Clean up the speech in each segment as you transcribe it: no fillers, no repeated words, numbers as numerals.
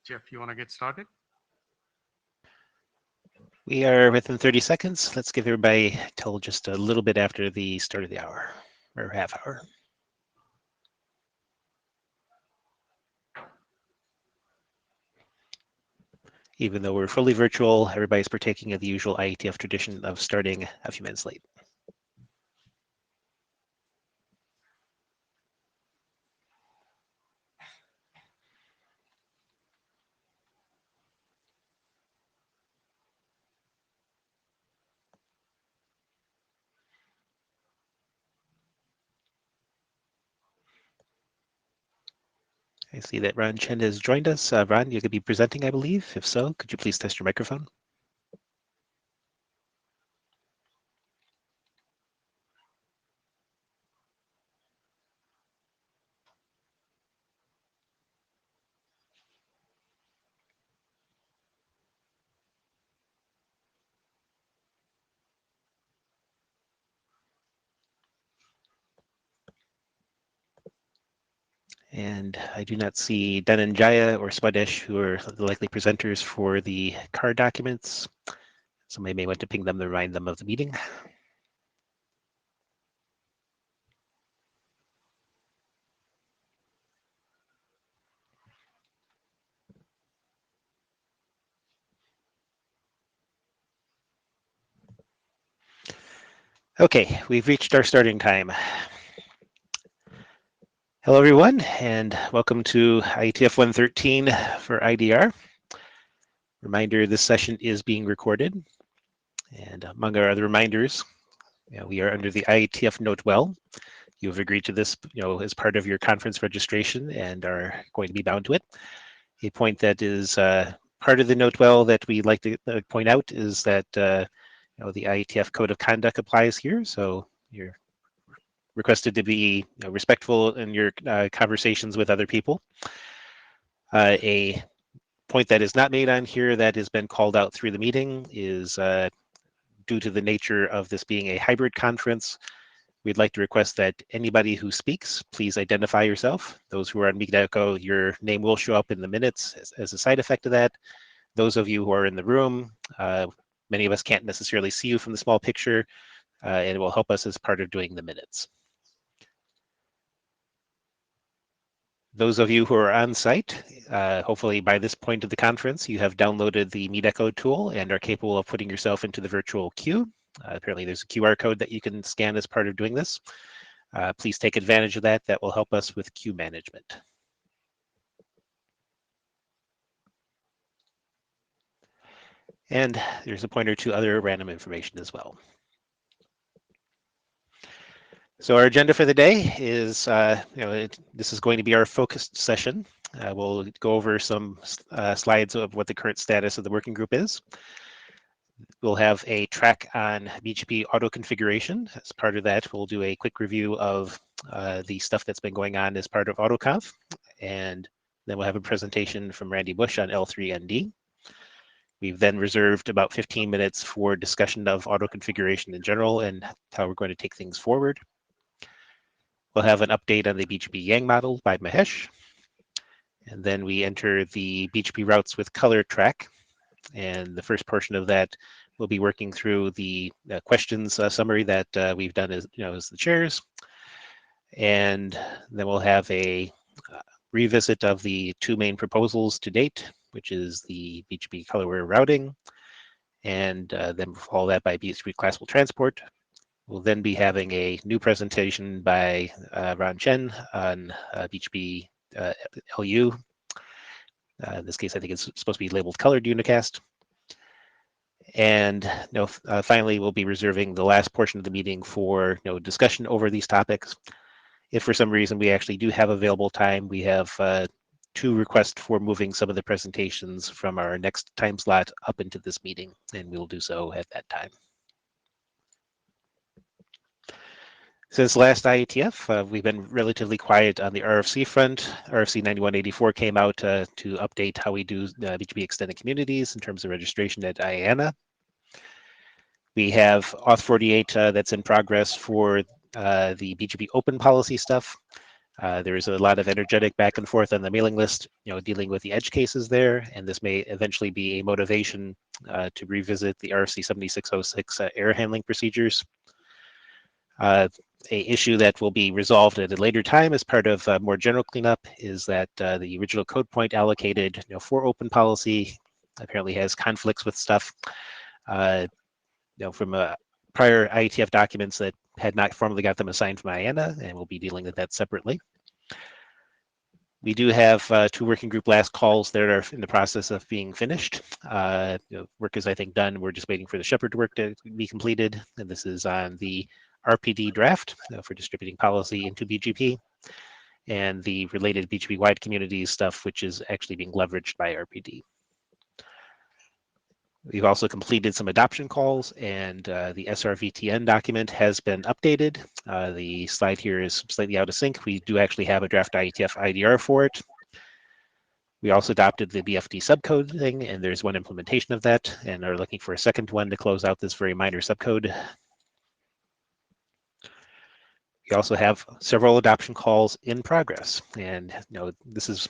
Jeff, you want to get started? We are within 30 seconds. Let's give everybody till just a little bit after the start of the hour, or half hour. Even though we're fully virtual, everybody's partaking of the usual IETF tradition of starting a few minutes late. I see that Ron Chen has joined us. Ron, you could be presenting, I believe. If so, could you please test your microphone? And I do not see Dhananjaya or Swadesh, who are the likely presenters for the card documents. Somebody may want to ping them to remind them of the meeting. Okay, we've reached our starting time. Hello, everyone, and welcome to IETF 113 for IDR. Reminder, this session is being recorded. And among our other reminders, we are under the IETF Note Well. You have agreed to this as part of your conference registration and are going to be bound to it. A point that is part of the Note Well that we'd like to point out is that the IETF Code of Conduct applies here. So you're requested to be respectful in your conversations with other people. A point that is not made on here that has been called out through the meeting is due to the nature of this being a hybrid conference, we'd like to request that anybody who speaks, please identify yourself. Those who are on Meet.echo, your name will show up in the minutes as a side effect of that. Those of you who are in the room, many of us can't necessarily see you from the small picture, and it will help us as part of doing the minutes. Those of you who are on site, hopefully by this point of the conference, you have downloaded the Meet.echo tool and are capable of putting yourself into the virtual queue. Apparently there's a QR code that you can scan as part of doing this. Please take advantage of that. That will help us with queue management. And there's a pointer to other random information as well. So our agenda for the day is, this is going to be our focused session. We'll go over some slides of what the current status of the working group is. We'll have a track on BGP auto configuration. As part of that, we'll do a quick review of the stuff that's been going on as part of AutoConf. And then we'll have a presentation from Randy Bush on L3ND. We've then reserved about 15 minutes for discussion of auto configuration in general and how we're going to take things forward. We'll have an update on the BGP Yang model by Mahesh. And then we enter the BGP routes with color track. And the first portion of that, we'll be working through the questions summary that we've done as the chairs. And then we'll have a revisit of the two main proposals to date, which is the BGP colorware routing, and then follow that by BGP classical transport. We'll then be having a new presentation by Ron Chen on BGP LU. In this case, I think it's supposed to be labeled colored unicast. And finally, we'll be reserving the last portion of the meeting for discussion over these topics. If for some reason we actually do have available time, we have 2 requests for moving some of the presentations from our next time slot up into this meeting, and we'll do so at that time. Since last IETF, we've been relatively quiet on the RFC front. RFC 9184 came out to update how we do BGP extended communities in terms of registration at IANA. We have Auth 48 that's in progress for the BGP open policy stuff. There is a lot of energetic back and forth on the mailing list, dealing with the edge cases there, and this may eventually be a motivation to revisit the RFC 7606 error handling procedures. A issue that will be resolved at a later time as part of more general cleanup is that the original code point allocated for open policy apparently has conflicts with stuff from prior IETF documents that had not formally got them assigned from IANA, and we'll be dealing with that separately. We do have 2 working group last calls that are in the process of being finished. Work is, I think, done. We're just waiting for the Shepherd work to be completed, and this is on the RPD draft for distributing policy into BGP, and the related BGP-wide communities stuff, which is actually being leveraged by RPD. We've also completed some adoption calls, and the SRVTN document has been updated. The slide here is slightly out of sync. We do actually have a draft IETF IDR for it. We also adopted the BFD subcode thing, and there's one implementation of that, and are looking for a second one to close out this very minor subcode. We also have several adoption calls in progress, and this is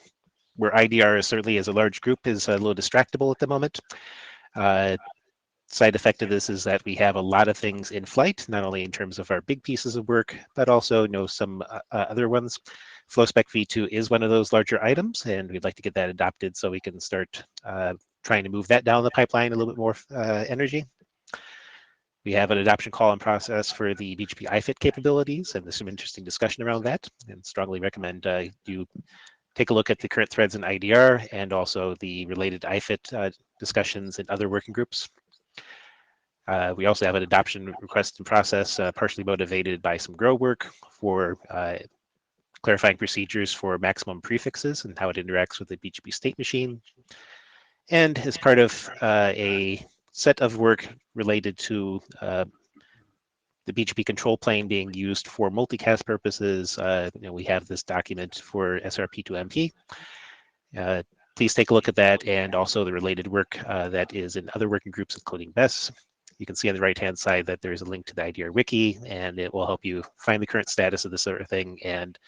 where IDR is certainly, as a large group, is a little distractible at the moment. Side effect of this is that we have a lot of things in flight, not only in terms of our big pieces of work, but also some other ones. FlowSpec v2 is one of those larger items, and we'd like to get that adopted so we can start trying to move that down the pipeline a little bit more energy. We have an adoption call in process for the BGP IFIT capabilities, and there's some interesting discussion around that, and strongly recommend you take a look at the current threads in IDR and also the related IFIT discussions in other working groups. We also have an adoption request in process, partially motivated by some grow work for clarifying procedures for maximum prefixes and how it interacts with the BGP state machine. And as part of a set of work related to the BGP control plane being used for multicast purposes, we have this document for SRP2MP. Please take a look at that, and also the related work that is in other working groups, including BESS. You can see on the right-hand side that there's a link to the IDR wiki, and it will help you find the current status of this sort of thing. And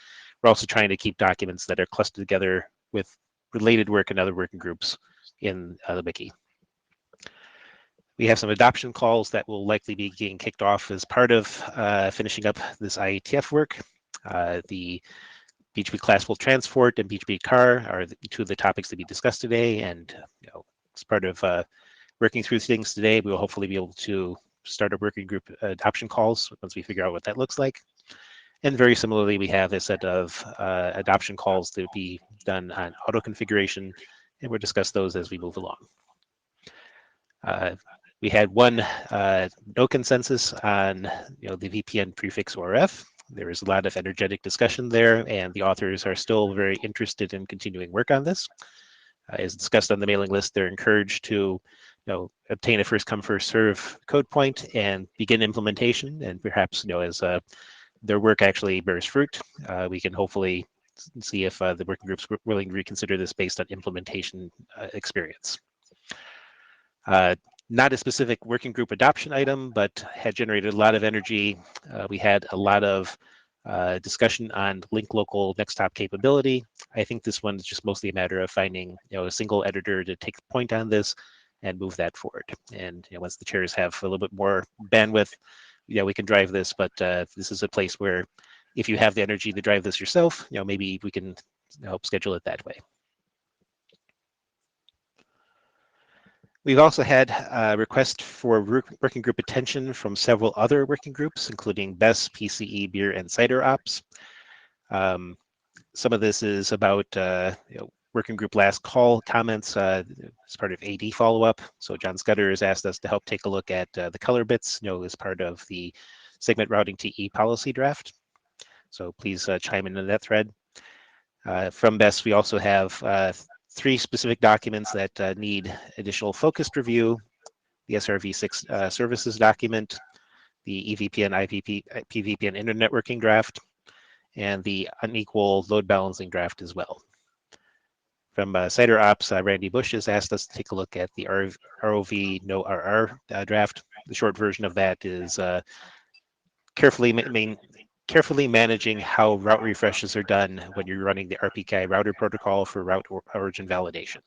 we're also trying to keep documents that are clustered together with related work in other working groups in the wiki. We have some adoption calls that will likely be getting kicked off as part of finishing up this IETF work. The BGP classical transport and BGP car are 2 of the topics to be discussed today, and as part of working through things today, we will hopefully be able to start a working group adoption calls once we figure out what that looks like. And very similarly, we have a set of adoption calls that will be done on auto configuration, and we'll discuss those as we move along. We had one no consensus on the VPN prefix ORF. There is a lot of energetic discussion there, and the authors are still very interested in continuing work on this. As discussed on the mailing list, they're encouraged to obtain a first come first serve code point and begin implementation, and perhaps as their work actually bears fruit, we can hopefully see if the working group's willing to reconsider this based on implementation experience. Not a specific working group adoption item, but had generated a lot of energy. We had a lot of discussion on link local next top capability. I think this one is just mostly a matter of finding a single editor to take the point on this and move that forward. And once the chairs have a little bit more bandwidth, we can drive this. But this is a place where if you have the energy to drive this yourself, maybe we can help schedule it that way. We've also had requests for working group attention from several other working groups, including BESS, PCE, Beer, and Cider Ops. Some of this is about working group last call comments as part of AD follow-up. So John Scudder has asked us to help take a look at the color bits, as part of the segment routing TE policy draft. So please chime in on that thread. From BESS, we also have 3 specific documents that need additional focused review: the SRv6 services document, the EVPN PVPN internetworking draft, and the unequal load balancing draft as well. From Cider Ops, Randy Bush has asked us to take a look at the ROV no RR draft. The short version of that is carefully carefully managing how route refreshes are done when you're running the RPKI router protocol for route origin validation.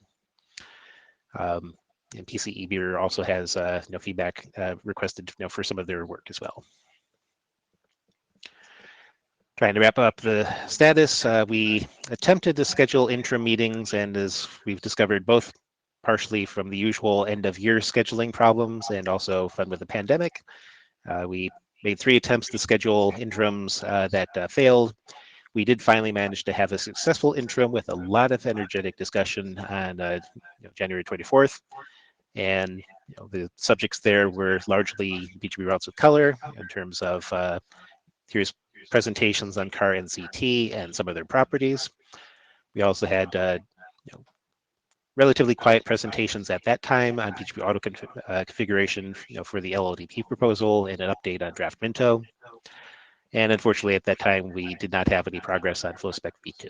And PCE also has feedback requested for some of their work as well. Trying to wrap up the status, we attempted to schedule interim meetings, and as we've discovered, both partially from the usual end-of-year scheduling problems and also fun with the pandemic. We made 3 attempts to schedule interims that failed. We did finally manage to have a successful interim with a lot of energetic discussion on January 24th. And the subjects there were largely BGP routes with color in terms of here's presentations on CAR NCT and some of their properties. We also had relatively quiet presentations at that time on BGP auto configuration for the LLDP proposal and an update on draft Minto. And unfortunately, at that time, we did not have any progress on FlowSpec v2.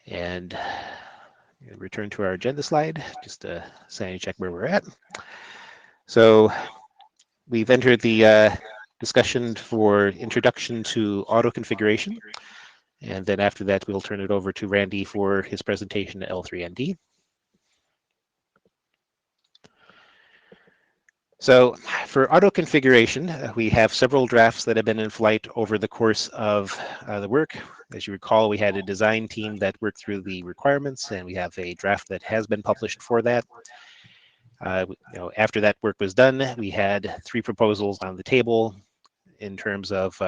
And return to our agenda slide, just to sanity check where we're at. So we've entered the discussion for introduction to auto configuration. And then after that, we'll turn it over to Randy for his presentation at L3ND. So for auto configuration, we have several drafts that have been in flight over the course of the work. As you recall, we had a design team that worked through the requirements, and we have a draft that has been published for that. After that work was done, we had 3 proposals on the table in terms of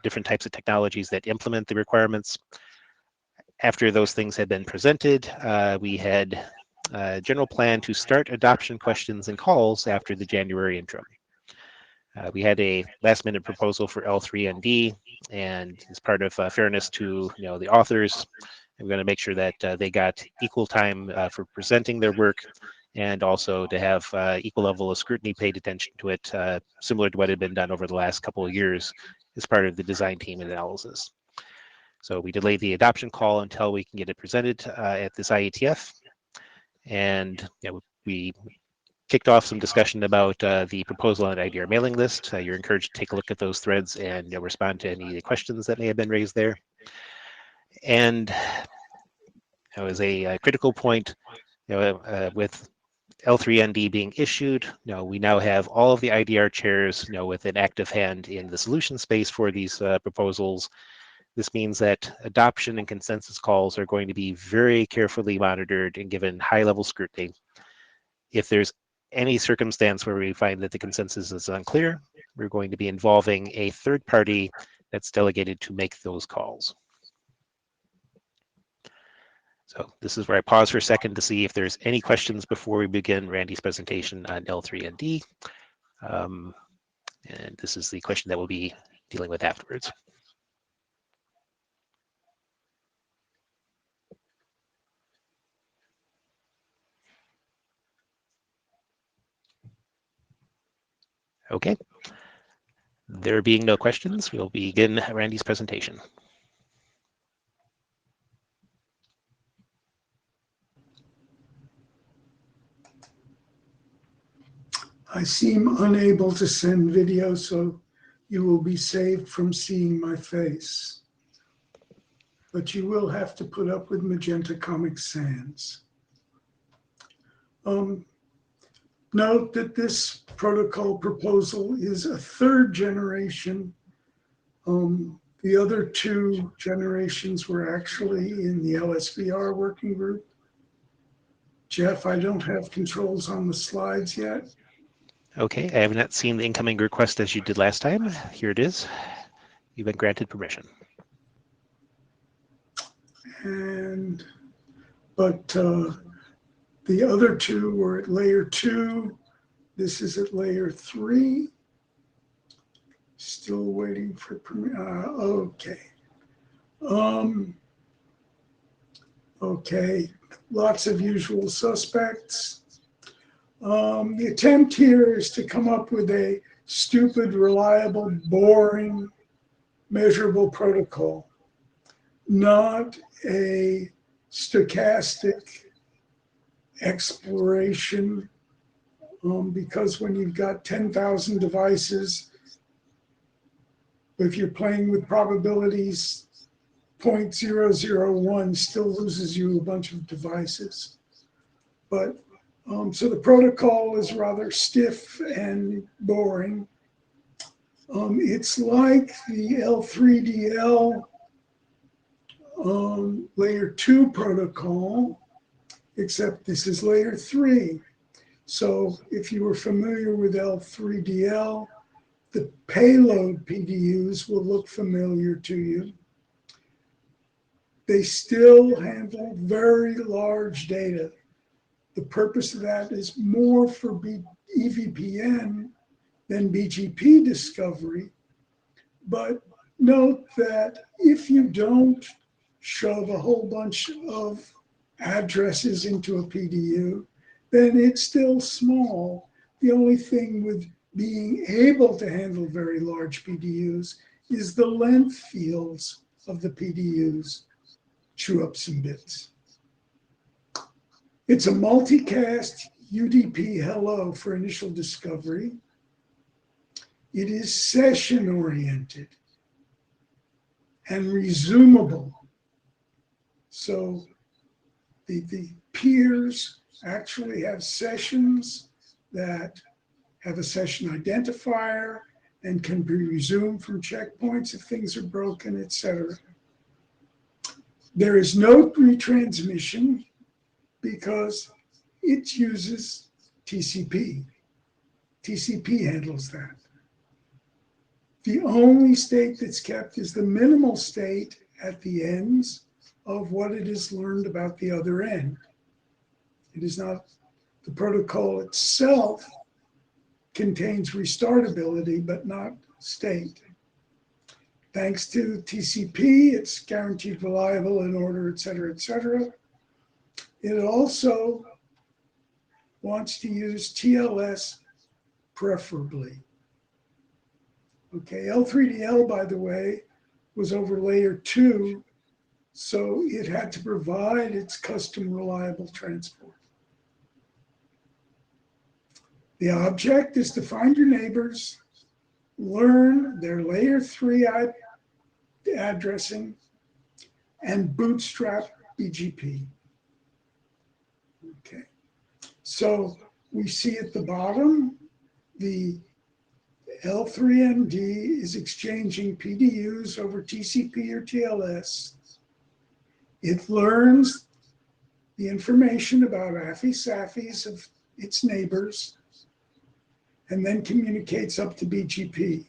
different types of technologies that implement the requirements. After those things had been presented, we had a general plan to start adoption questions and calls after the January interim. We had a last-minute proposal for L3ND, and as part of fairness to the authors, I'm going to make sure that they got equal time for presenting their work, and also to have equal level of scrutiny paid attention to it, similar to what had been done over the last couple of years as part of the design team analysis. So we delayed the adoption call until we can get it presented at this IETF. And we kicked off some discussion about the proposal on IDR mailing list. You're encouraged to take a look at those threads and respond to any questions that may have been raised there. And as a critical point, with L3ND being issued, we now have all of the IDR chairs with an active hand in the solution space for these proposals. This means that adoption and consensus calls are going to be very carefully monitored and given high-level scrutiny. If there's any circumstance where we find that the consensus is unclear, we're going to be involving a third party that's delegated to make those calls. So this is where I pause for a second to see if there's any questions before we begin Randy's presentation on L3ND. And this is the question that we'll be dealing with afterwards. Okay. There being no questions, we'll begin Randy's presentation. I seem unable to send video, so you will be saved from seeing my face. But you will have to put up with Magenta Comic Sans. Note that this protocol proposal is a 3rd generation. The other 2 generations were actually in the LSVR working group. Jeff, I don't have controls on the slides yet. Okay, I have not seen the incoming request as you did last time. Here it is. You've been granted permission. But the other 2 were at layer 2. This is at layer 3. Still waiting for permission. Okay. Okay. Lots of usual suspects. The attempt here is to come up with a stupid, reliable, boring, measurable protocol, not a stochastic exploration because when you've got 10,000 devices, if you're playing with probabilities, 0.001 still loses you a bunch of devices. But so the protocol is rather stiff and boring. It's like the L3DL layer 2 protocol, except this is layer 3. So if you were familiar with L3DL, the payload PDUs will look familiar to you. They still handle very large data. The purpose of that is more for EVPN than BGP discovery. But note that if you don't shove a whole bunch of addresses into a PDU, then it's still small. The only thing with being able to handle very large PDUs is the length fields of the PDUs chew up some bits. It's a multicast UDP hello for initial discovery. It is session-oriented and resumable. So the peers actually have sessions that have a session identifier and can be resumed from checkpoints if things are broken, etc. There is no retransmission because it uses TCP. TCP handles that. The only state that's kept is the minimal state at the ends of what it has learned about the other end. It is not, the protocol itself contains restartability, but not state. Thanks to TCP, it's guaranteed reliable in order, et cetera, et cetera. It also wants to use TLS preferably. Okay, L3DL, by the way, was over layer 2, so it had to provide its custom reliable transport. The object is to find your neighbors, learn their layer 3 addressing, and bootstrap BGP. Okay, so we see at the bottom, the L3MD is exchanging PDUs over TCP or TLS. It learns the information about AFI-SAFIs of its neighbors and then communicates up to BGP.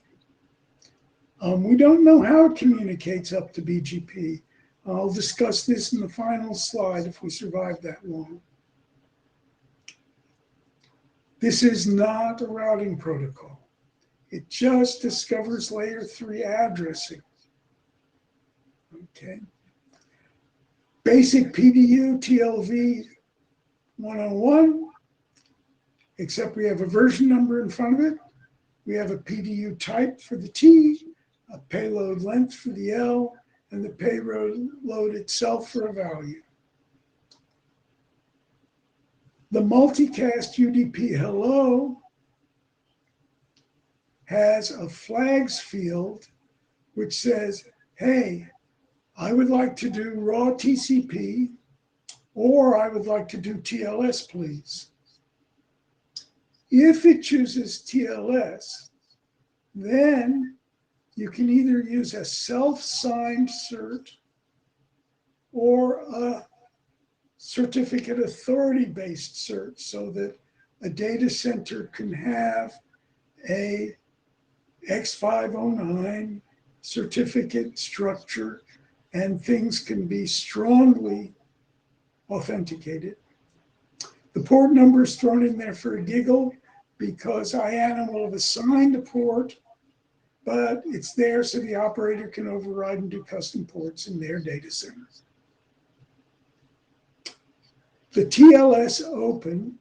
We don't know how it communicates up to BGP. I'll discuss this in the final slide if we survive that long. This is not a routing protocol. It just discovers layer 3 addressing. Okay. Basic PDU TLV 101, except we have a version number in front of it. We have a PDU type for the T, a payload length for the L, and the payload itself for a value. The multicast UDP hello has a flags field which says, hey, I would like to do raw TCP, or I would like to do TLS, please. If it chooses TLS, then you can either use a self-signed cert or a certificate authority-based cert, so that a data center can have a X509 certificate structure and things can be strongly authenticated. The port number is thrown in there for a giggle because IANA will have assigned a port, but it's there so the operator can override and do custom ports in their data centers. The TLS open,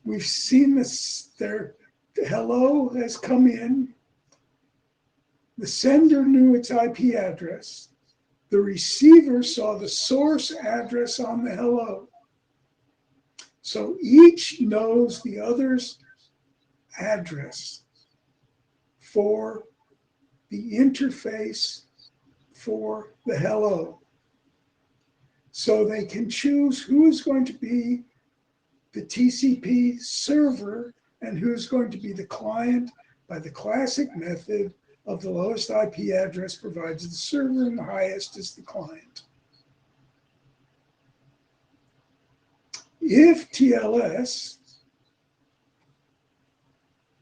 we've seen this, their hello has come in. The sender knew its IP address. The receiver saw the source address on the hello. So each knows the other's address for the interface for the hello. So they can choose who is going to be the TCP server and who's going to be the client by the classic method of the lowest IP address provides the server and the highest is the client. If TLS,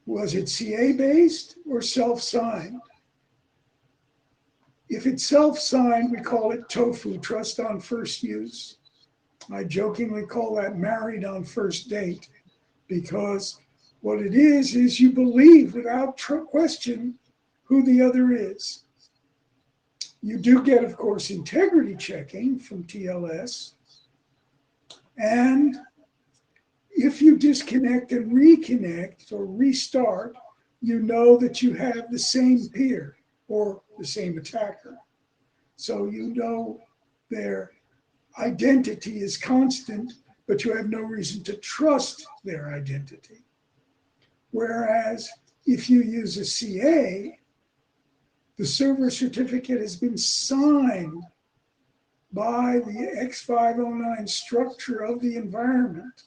was it CA based or self-signed? If it's self-signed, we call it TOFU, trust on first use. I jokingly call that married on first date, because what it is you believe without question who the other is. You do get, of course, integrity checking from TLS. And if you disconnect and reconnect or restart, you know that you have the same peer or the same attacker. So you know their identity is constant, but you have no reason to trust their identity. Whereas if you use a CA, the server certificate has been signed by the X509 structure of the environment.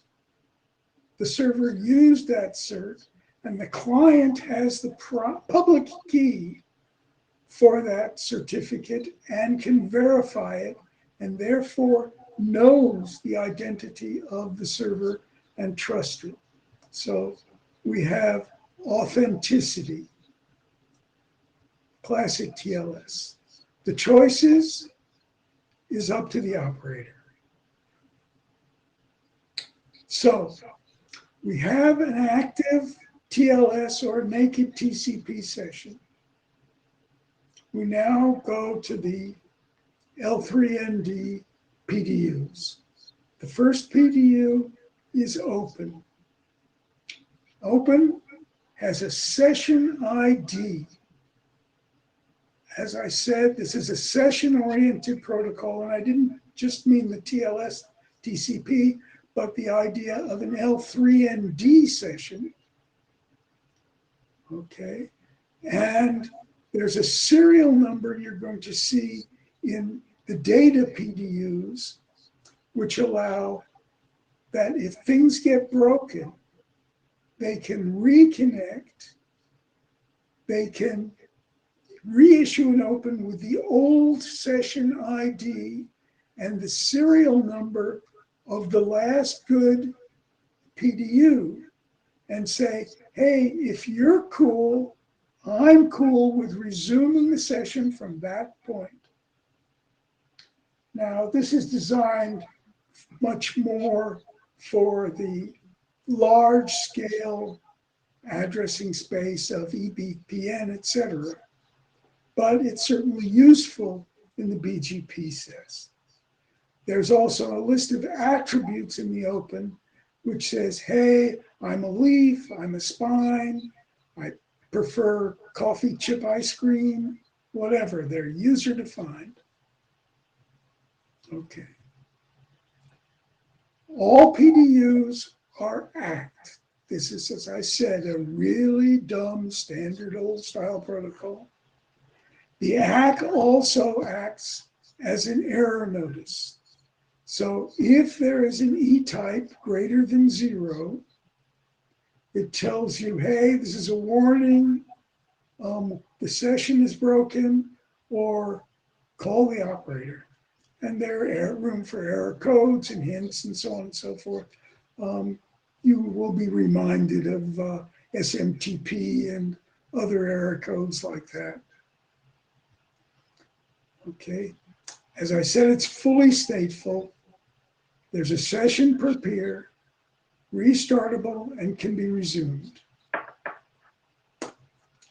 The server used that cert, and the client has the public key for that certificate and can verify it, and therefore knows the identity of the server and trusts it. So we have authenticity, classic TLS. The choices is up to the operator. So we have an active TLS or naked TCP session. We now go to the L3ND PDUs. The first PDU is open. Open has a session ID. As I said, this is a session-oriented protocol, and I didn't just mean the TLS TCP, but the idea of an L3ND session. Okay, and there's a serial number you're going to see in the data PDUs, which allow that if things get broken, they can reconnect, they can reissue an open with the old session ID and the serial number of the last good PDU and say, hey, if you're cool, I'm cool with resuming the session from that point. Now, this is designed much more for the large scale addressing space of EBPN, et cetera, but it's certainly useful in the BGP sets. There's also a list of attributes in the open which says, hey, I'm a leaf, I'm a spine, I prefer coffee chip ice cream, whatever, they're user defined. Okay. All PDUs are ACT. This is, as I said, a really dumb standard old style protocol. The ACK also acts as an error notice. So if there is an E-type greater than 0, it tells you, hey, this is a warning, the session is broken, or call the operator. And there are room for error codes and hints and so on and so forth. You will be reminded of SMTP and other error codes like that. Okay, as I said, it's fully stateful. There's a session per peer, restartable, and can be resumed.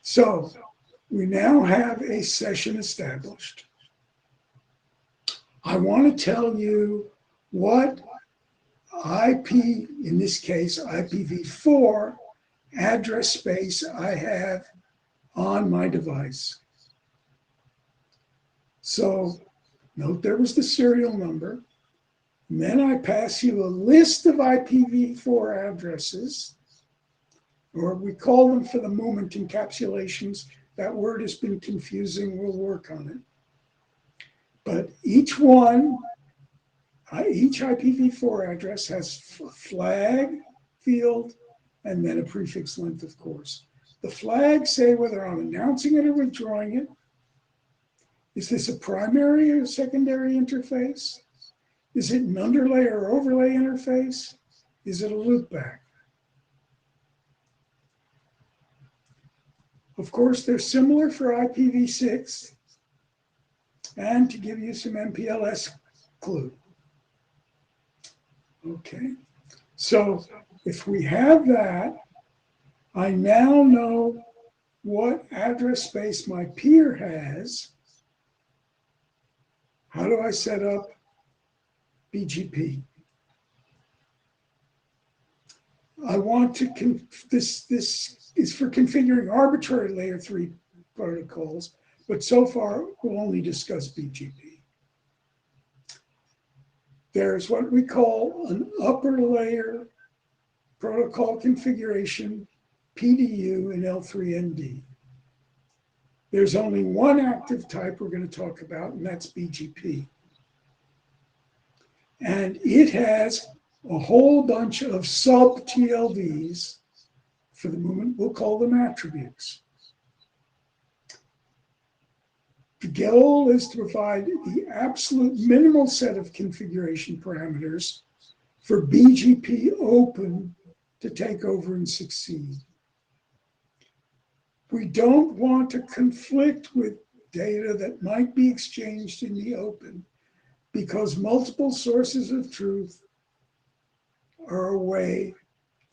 So we now have a session established. I want to tell you what IP, in this case, IPv4 address space I have on my device. So note there was the serial number. And then I pass you a list of IPv4 addresses, or we call them for the moment encapsulations. That word has been confusing. We'll work on it. But each IPv4 address has a flag field and then a prefix length, of course. The flags say whether I'm announcing it or withdrawing it. Is this a primary or secondary interface? Is it an underlay or overlay interface? Is it a loopback? Of course, they're similar for IPv6. And to give you some MPLS clue. Okay, so if we have that, I now know what address space my peer has. How do I set up BGP? I want to, this is for configuring arbitrary layer 3 protocols, but so far we'll only discuss BGP. There's what we call an upper layer protocol configuration, PDU in L3ND. There's only one active type we're going to talk about, and that's BGP. And it has a whole bunch of sub-TLDs. For the moment, we'll call them attributes. The goal is to provide the absolute minimal set of configuration parameters for BGP open to take over and succeed. We don't want to conflict with data that might be exchanged in the open because multiple sources of truth are a way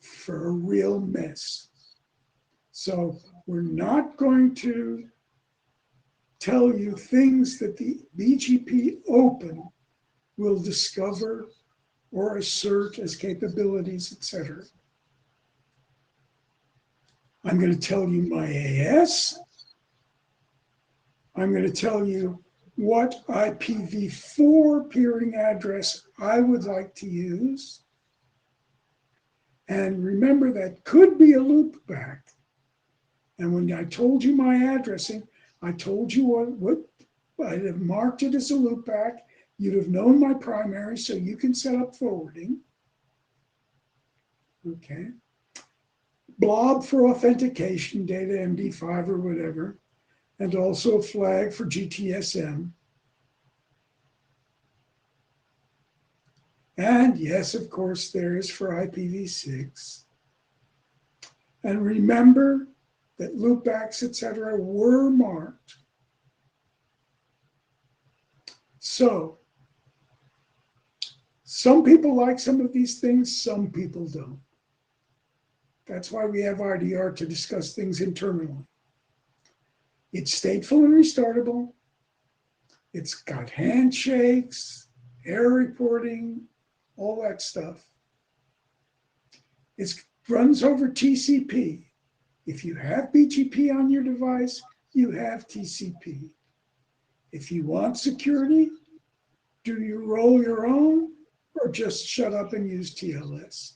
for a real mess. So we're not going to tell you things that the BGP open will discover or assert as capabilities, etc. I'm going to tell you my AS. I'm going to tell you what IPv4 peering address I would like to use. And remember, that could be a loopback. And when I told you my addressing, I told you what I'd have marked it as a loopback. You'd have known my primary, so you can set up forwarding. Okay. Blob for authentication, data MD5 or whatever, and also a flag for GTSM. And yes, of course, there is for IPv6. And remember that loopbacks, etc., were marked. So, some people like some of these things, some people don't. That's why we have RDR to discuss things internally. It's stateful and restartable. It's got handshakes, error reporting, all that stuff. It runs over TCP. If you have BGP on your device, you have TCP. If you want security, do you roll your own or just shut up and use TLS?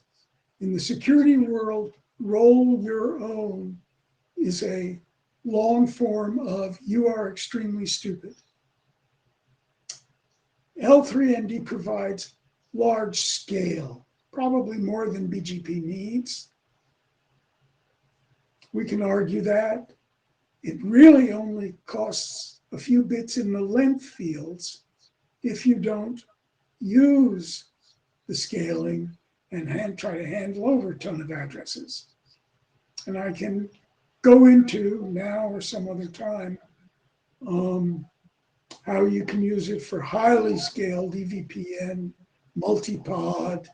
In the security world, roll your own is a long form of you are extremely stupid. L3ND provides large scale, probably more than BGP needs. We can argue that. It really only costs a few bits in the length fields if you don't use the scaling and try to handle over a ton of addresses. And I can go into now or some other time how you can use it for highly scaled EVPN, multi-pod,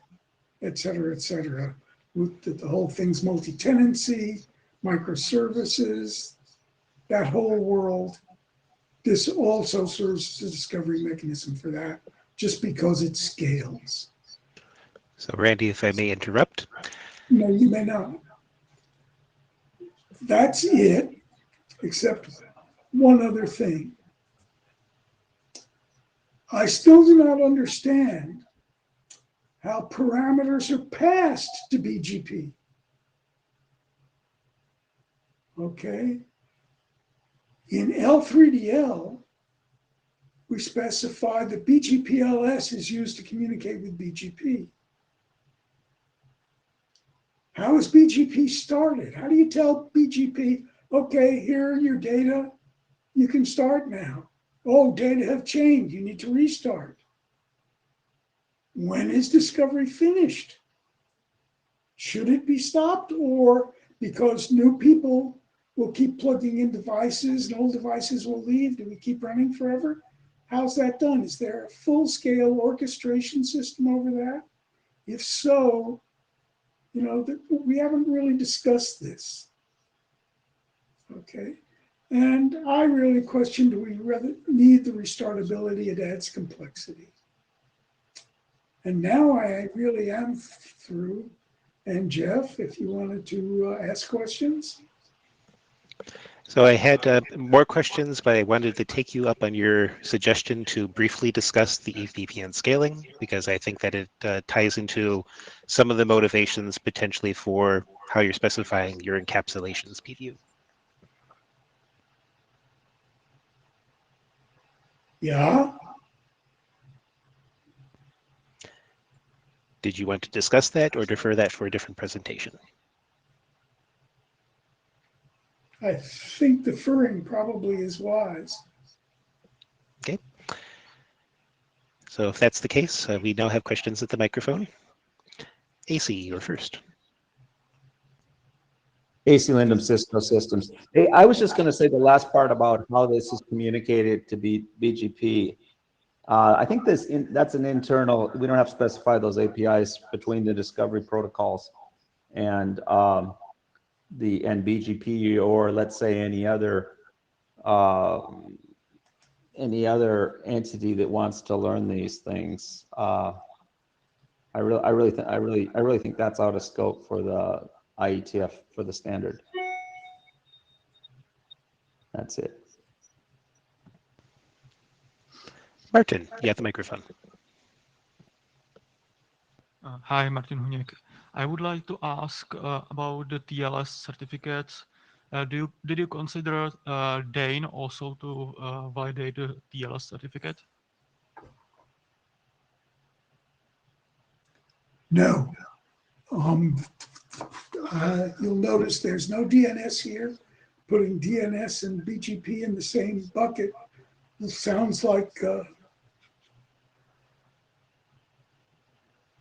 et cetera, with the whole thing's multi-tenancy, microservices, that whole world. This also serves as a discovery mechanism for that, just because it scales. So Randy, if I may interrupt. No, you may not. That's it, except one other thing. I still do not understand how parameters are passed to BGP. Okay. In L3DL, we specify that BGPLS is used to communicate with BGP. How is BGP started? How do you tell BGP, okay, here are your data, you can start now. Oh, data have changed, you need to restart. When is discovery finished? Should it be stopped, or because new people will keep plugging in devices and old devices will leave, do we keep running forever? How's that done? Is there a full-scale orchestration system over that? If so, you know, we haven't really discussed this. Okay. And I really question, do we really need the restartability? It adds complexity. And now I really am through. And Jeff, if you wanted to ask questions. So I had more questions, but I wanted to take you up on your suggestion to briefly discuss the VPN scaling, because I think that it ties into some of the motivations potentially for how you're specifying your encapsulations PDU. Yeah. Did you want to discuss that or defer that for a different presentation? I think deferring probably is wise. Okay. So if that's the case, we now have questions at the microphone. AC, you're first. AC Lindum, Cisco Systems. Hey, I was just going to say the last part about how this is communicated to BGP. I think that's an internal. We don't have to specify those APIs between the discovery protocols and BGP, or let's say any other entity that wants to learn these things. I really think that's out of scope for the IETF for the standard. That's it. Martin, you have the microphone. Hi, Martin Huněk. I would like to ask about the TLS certificates. Did you consider DANE also to validate the TLS certificate? No. You'll notice there's no DNS here. Putting DNS and BGP in the same bucket sounds like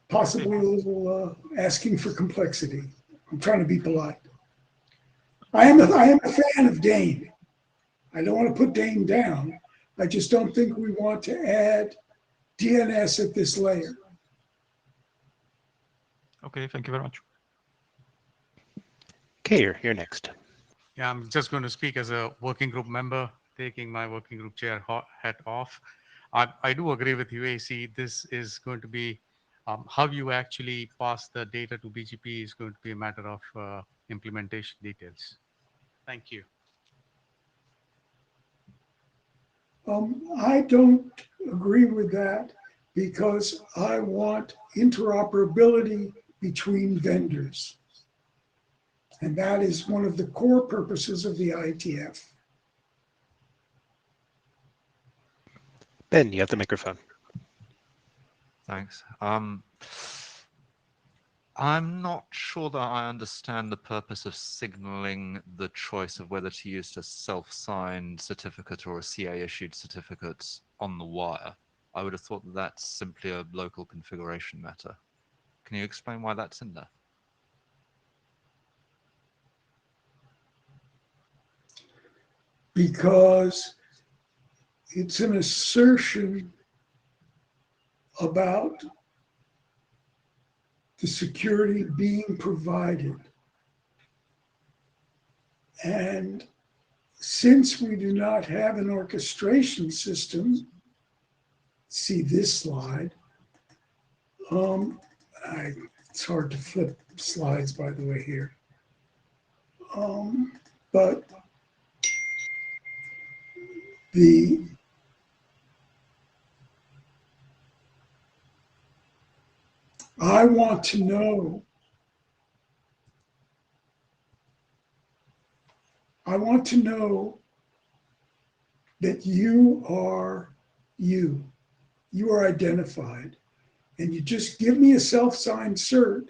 possibly a little asking for complexity. I'm trying to be polite. I am a fan of DANE. I don't want to put DANE down. I just don't think we want to add DNS at this layer. Okay, thank you very much. Okay, you're next. Yeah, I'm just going to speak as a working group member, taking my working group chair hat off. I do agree with you, AC. This is going to be how you actually pass the data to BGP is going to be a matter of implementation details. Thank you. I don't agree with that because I want interoperability between vendors. And that is one of the core purposes of the IETF. Ben, you have the microphone. Thanks. I'm not sure that I understand the purpose of signaling the choice of whether to use a self-signed certificate or a CA-issued certificate on the wire. I would have thought that that's simply a local configuration matter. Can you explain why that's in there? Because it's an assertion about the security being provided. And since we do not have an orchestration system, see this slide, it's hard to flip slides, by the way, here. But I want to know. I want to know that you are you. You are identified. And you just give me a self-signed cert.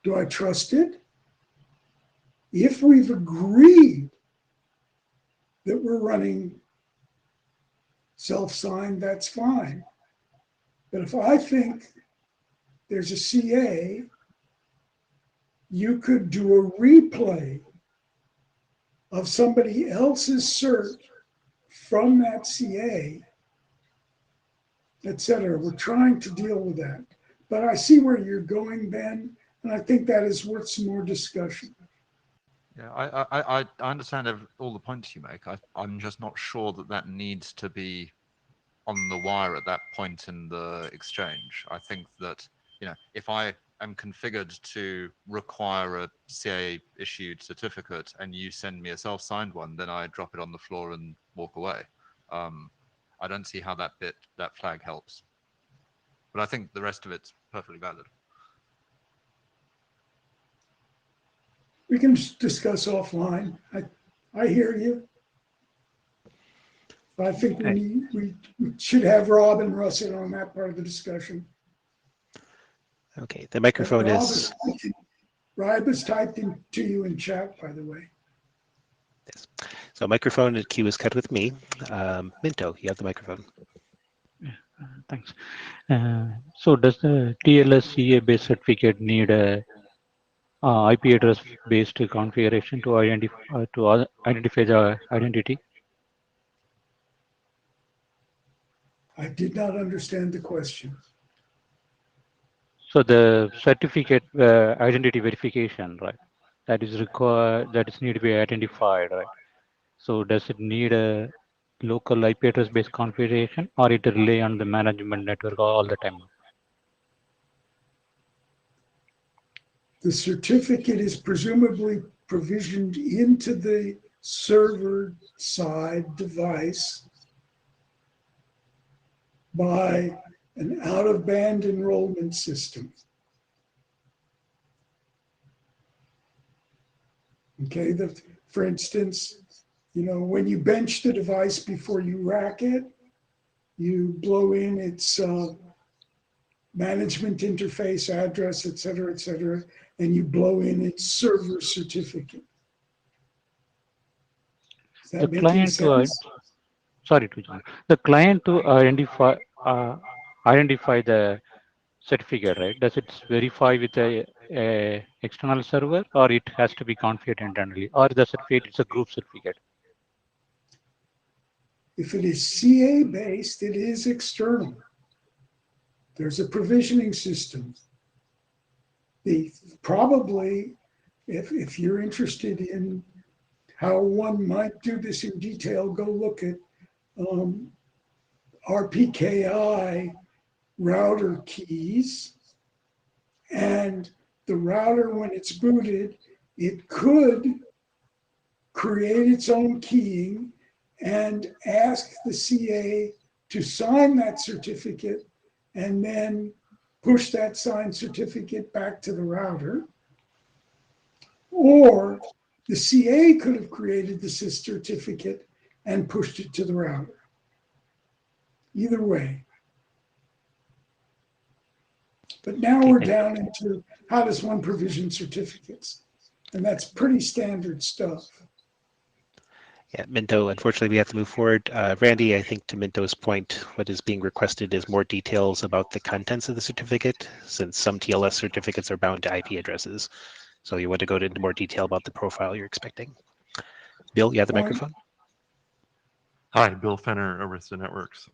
Do I trust it? If we've agreed that we're running self-signed, that's fine. But if I think there's a CA, you could do a replay of somebody else's cert from that CA, et cetera. We're trying to deal with that. But I see where you're going, Ben, and I think that is worth some more discussion. Yeah, I understand all the points you make. I'm just not sure that that needs to be on the wire at that point in the exchange. I think that, if I am configured to require a CA issued certificate and you send me a self-signed one, then I drop it on the floor and walk away. I don't see how that flag helps. But I think the rest of it's perfectly valid. We can discuss offline. I hear you. But I think we should have Rob and Russ in on that part of the discussion. Okay, the microphone is. Rob has typed to you in chat, by the way. Yes. So microphone queue is cut with me. Minto, you have the microphone. Thanks. So does the TLS CA based certificate need a IP address based configuration to identify the identity? I did not understand the question. So the certificate identity verification, right? That is required. That is need to be identified, right? So does it need a local IP address based configuration, or it rely on the management network all the time? The certificate is presumably provisioned into the server side device by an out-of-band enrollment system. Okay, for instance, when you bench the device before you rack it, you blow in its management interface address, et cetera, and you blow in its server certificate. Does that make any sense? Sorry to join. The client to identify the certificate, right? Does it verify with a external server, or it has to be configured internally, or the certificate is a group certificate? If it is CA based, it is external. There's a provisioning system. Probably, if you're interested in how one might do this in detail, go look at RPKI router keys. And the router, when it's booted, it could create its own keying and ask the CA to sign that certificate and then push that signed certificate back to the router. Or the CA could have created the certificate and pushed it to the router. Either way. But now we're down into how does one provision certificates? And that's pretty standard stuff. Yeah, Minto, unfortunately, we have to move forward. Randy, I think to Minto's point, what is being requested is more details about the contents of the certificate, since some TLS certificates are bound to IP addresses. So you want to go into more detail about the profile you're expecting. Bill, you have the microphone. Hi, Bill Fenner, Arista Networks.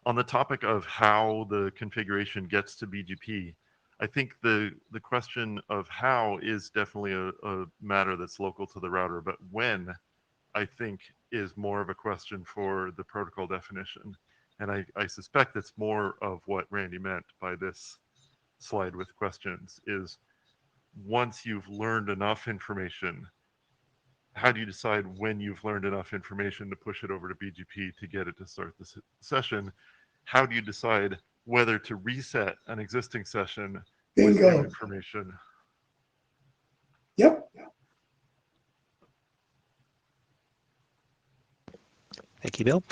On the topic of how the configuration gets to BGP, I think the question of how is definitely a matter that's local to the router, but when, I think, is more of a question for the protocol definition. And I suspect it's more of what Randy meant by this slide with questions is once you've learned enough information, how do you decide when you've learned enough information to push it over to BGP to get it to start the session? How do you decide whether to reset an existing session with new Bingo. information. Yep. Thank you, Bill.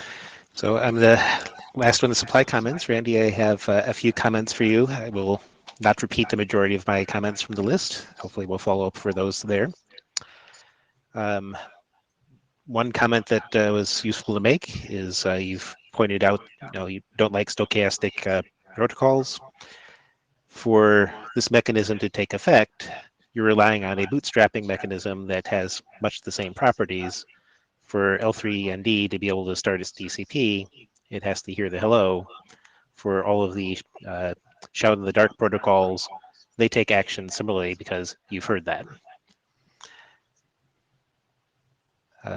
So I'm the last one to supply comments. Randy, I have a few comments for you. I will not repeat the majority of my comments from the list. Hopefully we'll follow up for those there. One comment that was useful to make is you've pointed out, you don't like stochastic protocols. For this mechanism to take effect, you're relying on a bootstrapping mechanism that has much the same properties. For L3ND to be able to start its TCP, it has to hear the hello. For all of the shout in the dark protocols, they take action similarly because you've heard that.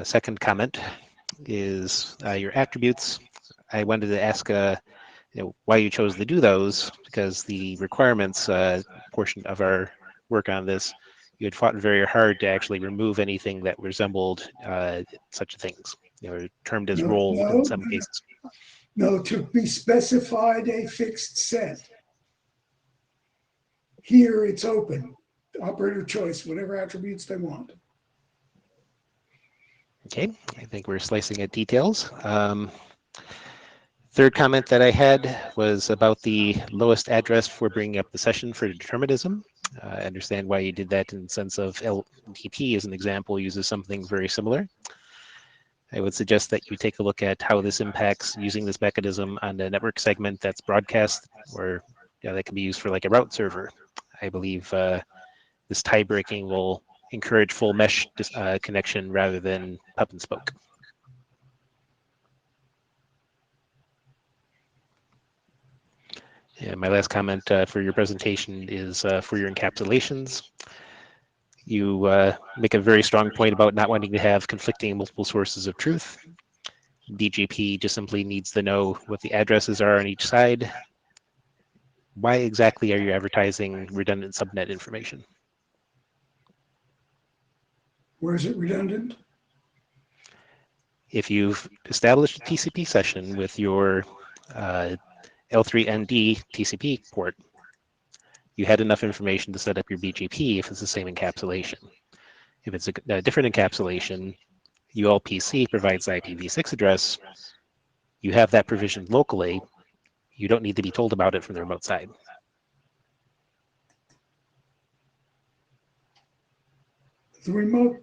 Second comment is your attributes. I wanted to ask why you chose to do those, because the requirements portion of our work on this, you had fought very hard to actually remove anything that resembled such things, termed as role in some cases. No, to be specified a fixed set. Here it's open, operator choice, whatever attributes they want. Okay, I think we're slicing at details. Third comment that I had was about the lowest address for bringing up the session for determinism. I understand why you did that in the sense of LTP as an example uses something very similar. I would suggest that you take a look at how this impacts using this mechanism on the network segment that's broadcast, or that can be used for like a route server. I believe this tie breaking will encourage full mesh connection rather than hub and spoke. And my last comment for your presentation is for your encapsulations. You make a very strong point about not wanting to have conflicting multiple sources of truth. BGP just simply needs to know what the addresses are on each side. Why exactly are you advertising redundant subnet information? Where is it redundant? If you've established a TCP session with your L3ND TCP port, you had enough information to set up your BGP if it's the same encapsulation. If it's a different encapsulation, ULPC provides the IPv6 address. You have that provisioned locally. You don't need to be told about it from the remote side. The remote,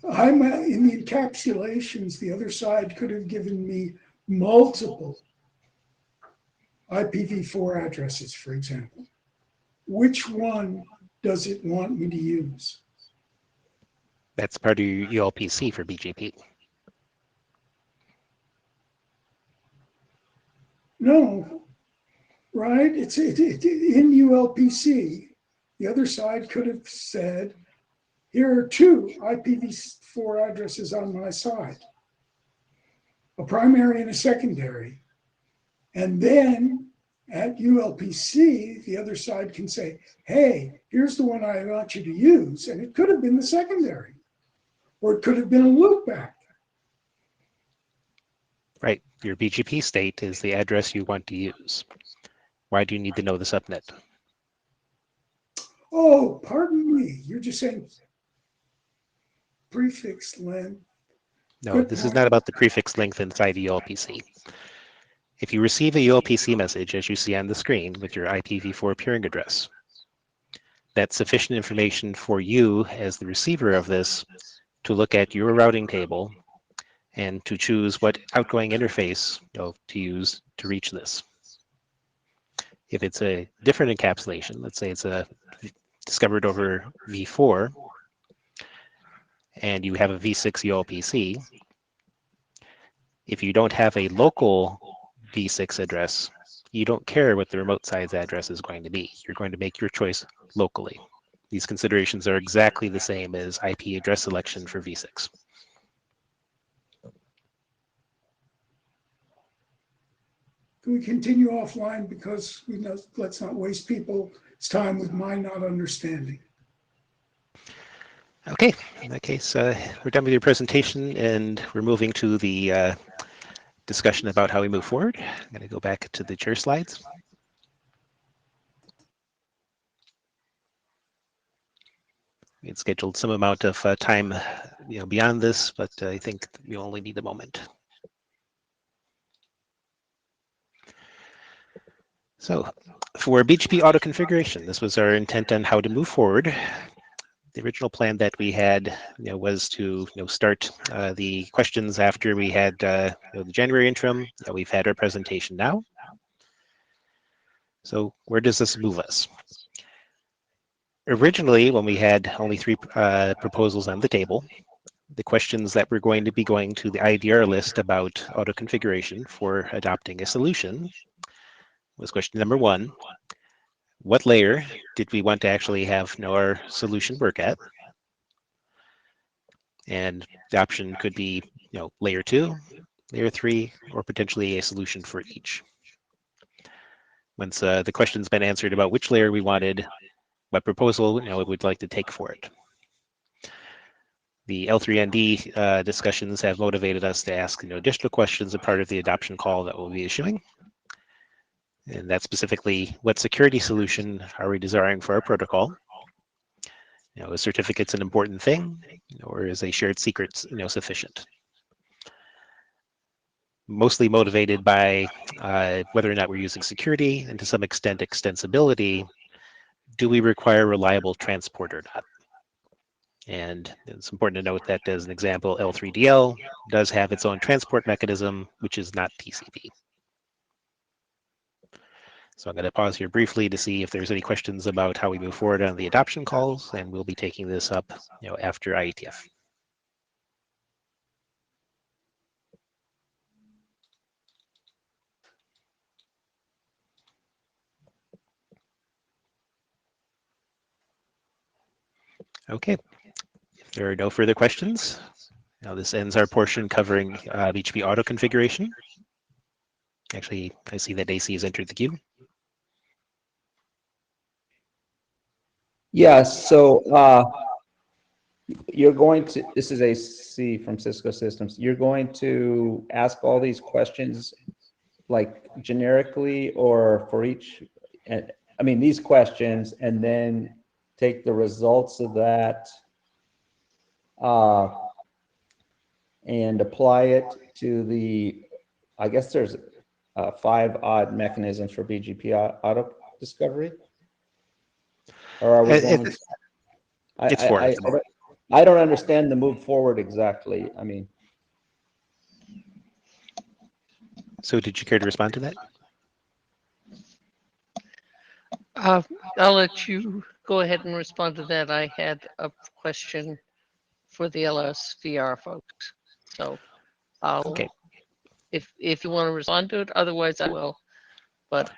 I'm in the encapsulations, the other side could have given me multiple IPv4 addresses, for example. Which one does it want me to use? That's part of your ULPC for BGP. No, right? It's in ULPC. The other side could have said, here are two IPv4 addresses on my side, a primary and a secondary. And then at ULPC, the other side can say, hey, here's the one I want you to use. And it could have been the secondary, or it could have been a loopback. Right. Your BGP state is the address you want to use. Why do you need to know the subnet? Oh, pardon me. You're just saying prefix length. No, Good this is point. not about the prefix length inside ULPC. If you receive a ULPC message, as you see on the screen, with your IPv4 peering address, that's sufficient information for you as the receiver of this to look at your routing table and to choose what outgoing interface to use to reach this. If it's a different encapsulation, let's say it's discovered over v4, and you have a v6 ULPC, if you don't have a local v6 address, you don't care what the remote side's address is going to be. You're going to make your choice locally. These considerations are exactly the same as IP address selection for v6. Can we continue offline, because let's not waste people's time with my not understanding. Okay, in that case, we're done with your presentation and we're moving to the discussion about how we move forward. I'm going to go back to the chair slides. We had scheduled some amount of time, beyond this, but I think we only need a moment. So for BGP auto configuration, this was our intent on how to move forward. The original plan that we had, was to start the questions after we had the January interim. We've had our presentation now. So where does this move us? Originally, when we had only 3 proposals on the table, the questions that were going to be going to the IDR list about auto configuration for adopting a solution was question number 1. What layer did we want to actually have our solution work at? And the option could be, layer 2, layer 3, or potentially a solution for each. Once the question's been answered about which layer we wanted, what proposal we would like to take for it. The L3ND discussions have motivated us to ask additional questions as part of the adoption call that we'll be issuing. And that's specifically, what security solution are we desiring for our protocol? Is certificates an important thing, or is a shared secret sufficient? Mostly motivated by whether or not we're using security, and to some extent extensibility. Do we require reliable transport or not? And it's important to note that, as an example, L3DL does have its own transport mechanism, which is not TCP. So I'm going to pause here briefly to see if there's any questions about how we move forward on the adoption calls, and we'll be taking this up after IETF. Okay, if there are no further questions, now this ends our portion covering BGP auto configuration. Actually, I see that AC has entered the queue. Yes, so you're going to, this is AC from Cisco Systems, you're going to ask all these questions like generically or for each, I mean, these questions, and then take the results of that and apply it to the, I guess there's 5 odd mechanisms for BGP auto discovery? Or are we going? It's 4. I don't understand the move forward exactly. I mean. So did you care to respond to that? I'll let you go ahead and respond to that. I had a question for the LSVR folks. So I'll, okay. If you want to respond to it, otherwise I will. But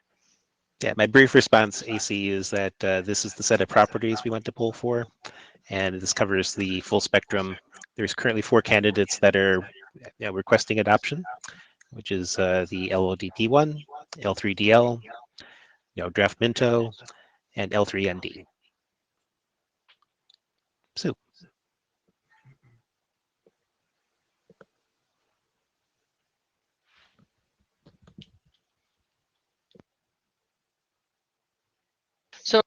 yeah, my brief response, AC, is that this is the set of properties we want to pull for, and this covers the full spectrum. There's currently 4 candidates that are requesting adoption, which is the LODP1, L3DL, Draft Minto, and L3ND. So. So,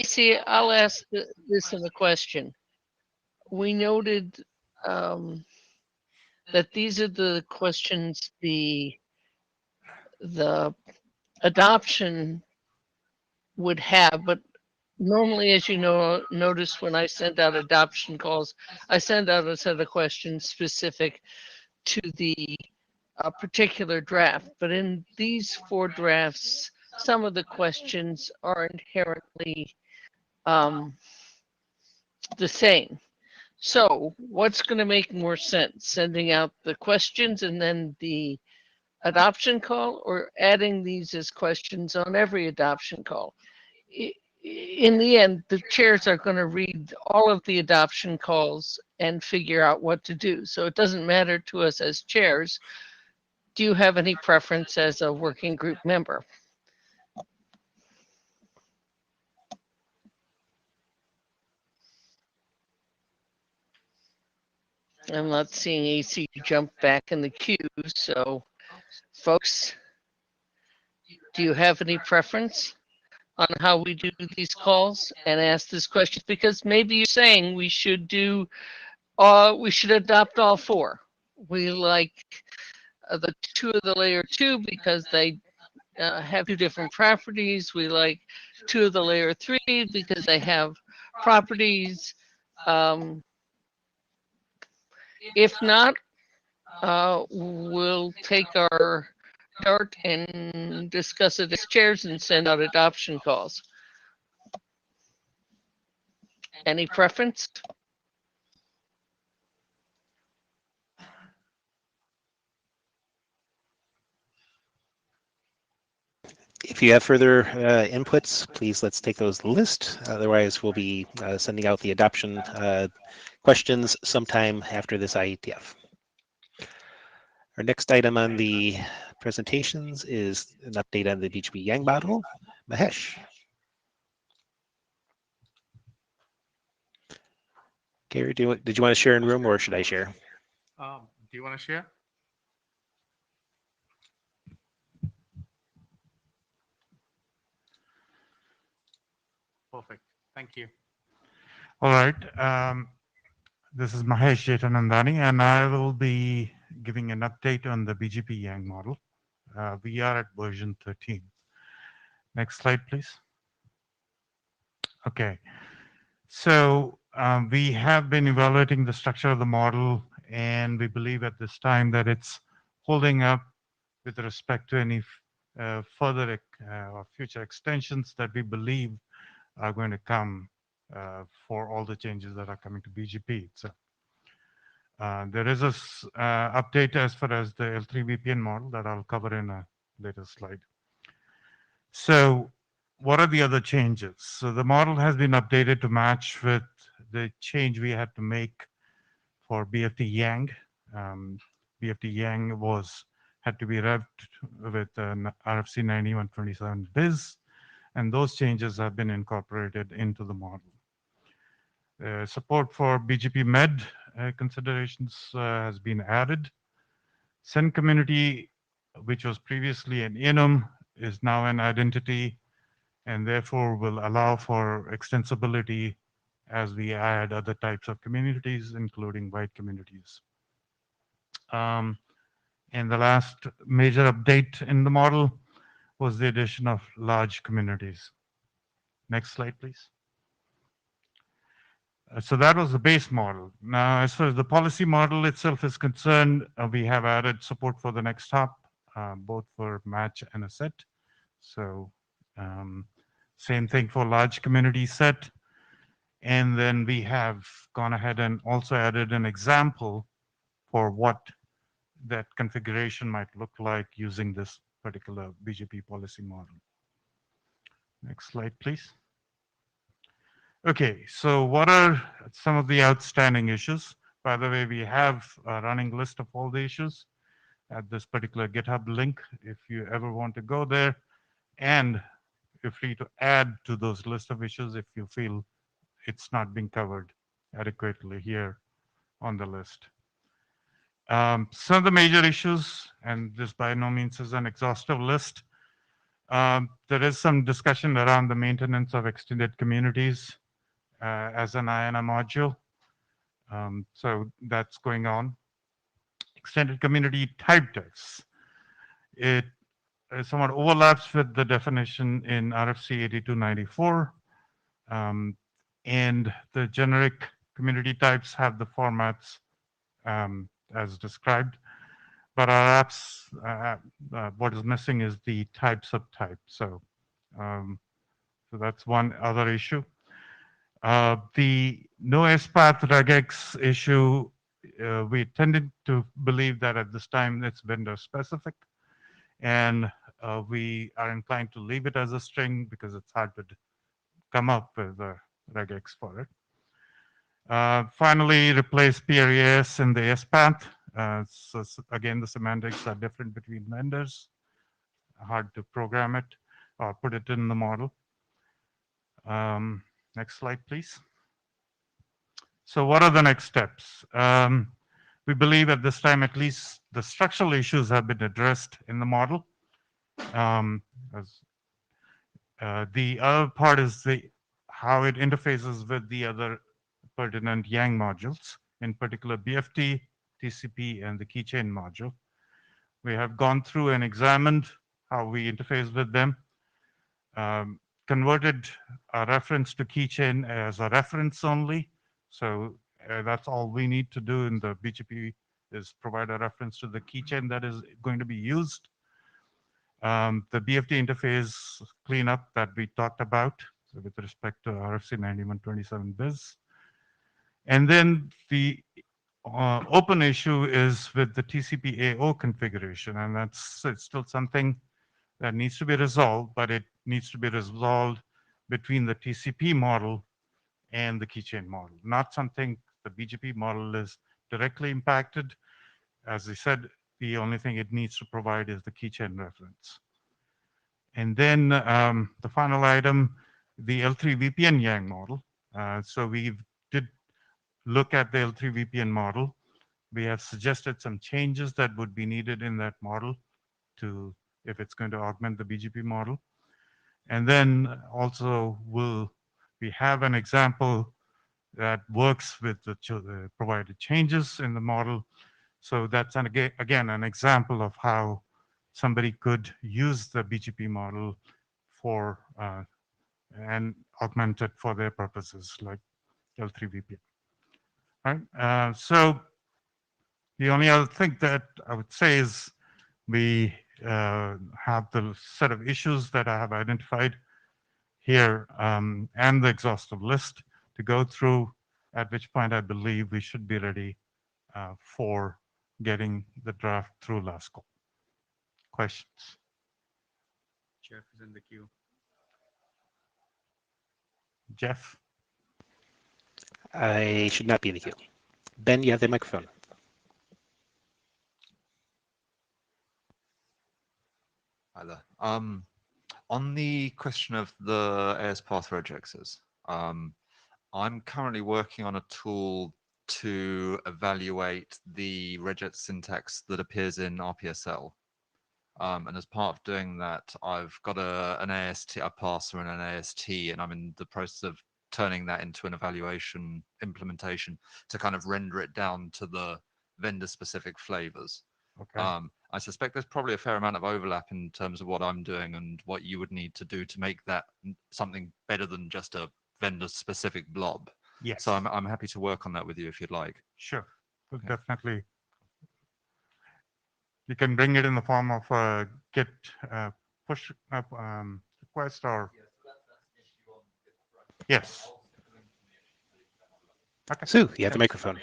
AC, I'll ask this in a question. We noted that these are the questions the adoption would have, but normally, as you know, notice when I send out adoption calls, I send out a set of questions specific to the particular draft. But in these 4 drafts, some of the questions are inherently the same. So what's going to make more sense? Sending out the questions and then the adoption call, or adding these as questions on every adoption call? In the end, the chairs are going to read all of the adoption calls and figure out what to do. So it doesn't matter to us as chairs. Do you have any preference as a working group member? I'm not seeing AC jump back in the queue. So folks, do you have any preference? on how we do these calls and ask this question, because maybe you're saying we should adopt all four. We like the two of the layer 2 because they have two different properties. We like two of the layer 3 because they have properties. If not, we'll take our dart and discuss it as chairs and send out adoption calls. Any preference? If you have further inputs, please let's take those to the list. Otherwise, we'll be sending out the adoption questions sometime after this IETF. Our next item on the presentations is an update on the BGP Yang model. Mahesh. Gary, did you want to share in room or should I share? Do you want to share? Perfect. Thank you. All right. This is Mahesh Jetanandani, and I will be giving an update on the BGP Yang model. We are at version 13. Next slide, please. Okay. So we have been evaluating the structure of the model, and we believe at this time that it's holding up with respect to any further or future extensions that we believe are going to come for all the changes that are coming to BGP. So there is a update as far as the L3 VPN model that I'll cover in a later slide. So what are the other changes? So the model has been updated to match with the change we had to make for BFT Yang. BFT Yang had to be revved with an RFC 9127 BIS, and those changes have been incorporated into the model. Support for BGP Med considerations has been added. Send community, which was previously an enum, is now an identity, and therefore will allow for extensibility as we add other types of communities, including white communities. And the last major update in the model was the addition of large communities. Next slide, please. So that was the base model. Now, as far as the policy model itself is concerned, we have added support for the next hop, both for match and a set. So same thing for large community set. And then we have gone ahead and also added an example for what that configuration might look like using this particular BGP policy model. Next slide, please. Okay, so what are some of the outstanding issues? By the way, we have a running list of all the issues at this particular GitHub link if you ever want to go there. And you're free to add to those list of issues if you feel it's not being covered adequately here on the list. Some of the major issues, and this by no means is an exhaustive list. There is some discussion around the maintenance of extended communities as an IANA module. So that's going on. Extended community type tests. It somewhat overlaps with the definition in RFC 8294. And the generic community types have the formats as described. But our apps, what is missing is the type subtype. So, so that's one other issue. The no SPath regex issue, we tended to believe that at this time it's vendor specific. And we are inclined to leave it as a string because it's hard to come up with a regex for it. Finally, replace PRES in the SPath. So again, the semantics are different between vendors. Hard to program it or put it in the model. Next slide, please. So what are the next steps? We believe at this time, at least the structural issues have been addressed in the model. As The other part is how it interfaces with the other pertinent Yang modules, in particular BFT, TCP, and the keychain module. We have gone through and examined how we interface with them, converted a reference to keychain as a reference only. So that's all we need to do in the BGP is provide a reference to the keychain that is going to be used. The BFT interface cleanup that we talked about with respect to RFC 9127 biz. And then the open issue is with the TCP/AO configuration, and it's still something that needs to be resolved, but it needs to be resolved between the TCP model and the keychain model, not something the BGP model is directly impacted. As I said, the only thing it needs to provide is the keychain reference. And then the final item, the L3 VPN Yang model. So we did look at the L3 VPN model. We have suggested some changes that would be needed in that model to, if it's going to augment the BGP model. And then also we have an example that works with the provided changes in the model. So that's again an example of how somebody could use the BGP model for and augment it for their purposes, like L3 VPN. Right. So the only other thing that I would say is we have the set of issues that I have identified here and the exhaustive list to go through, at which point I believe we should be ready for getting the draft through last call. Questions? Jeff is in the queue. Jeff? I should not be in the queue. Ben, you have the microphone. Hi there. On the question of the AS path regexes, I'm currently working on a tool to evaluate the regex syntax that appears in RPSL. And as part of doing that, I've got an AST, a parser and an AST, and I'm in the process of turning that into an evaluation implementation to kind of render it down to the vendor-specific flavors. Okay. I suspect there's probably a fair amount of overlap in terms of what I'm doing and what you would need to do to make that something better than just a vendor-specific blob. Yes. So I'm happy to work on that with you if you'd like. Sure. We'll Okay. definitely. You can bring it in the form of a Git push request or. Yes. Okay. Sue, you have the microphone.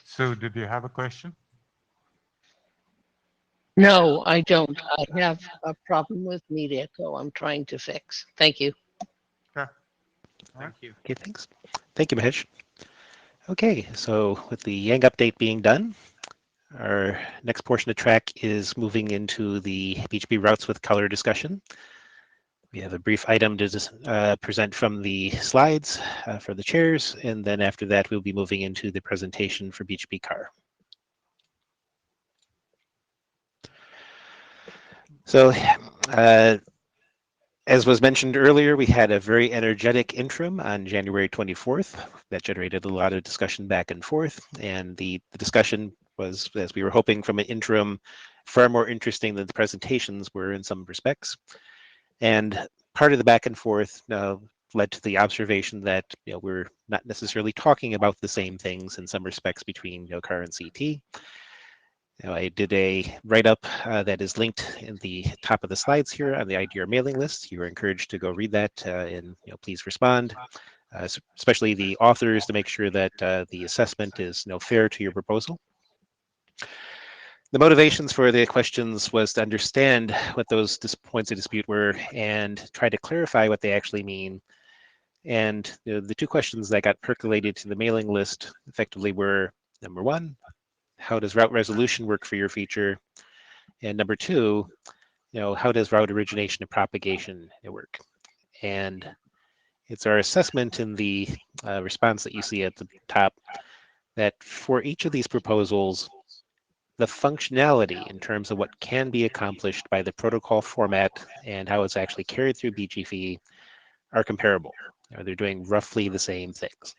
Sue, did you have a question? No, I don't. I have a problem with Meet Echo I'm trying to fix. Thank you. Okay. Thank you. Okay, thanks. Thank you, Mahesh. Okay, so with the Yang update being done, our next portion of track is moving into the BGP routes with color discussion. We have a brief item to present from the slides for the chairs, and then after that, we'll be moving into the presentation for BGP car. So, as was mentioned earlier, we had a very energetic interim on January 24th that generated a lot of discussion back and forth, and the discussion was, as we were hoping from an interim, far more interesting than the presentations were in some respects. And part of the back and forth led to the observation that we're not necessarily talking about the same things in some respects between CAR and CT. I did a write-up that is linked in the top of the slides here on the IDR mailing list. You are encouraged to go read that and please respond, especially the authors, to make sure that the assessment is fair to your proposal. The motivations for the questions was to understand what those points of dispute were and try to clarify what they actually mean. And the two questions that got percolated to the mailing list effectively were, number one, how does route resolution work for your feature? And number two, how does route origination and propagation work? And It's our assessment in the response that you see at the top that for each of these proposals, the functionality in terms of what can be accomplished by the protocol format and how it's actually carried through BGP are comparable. They're doing roughly the same things.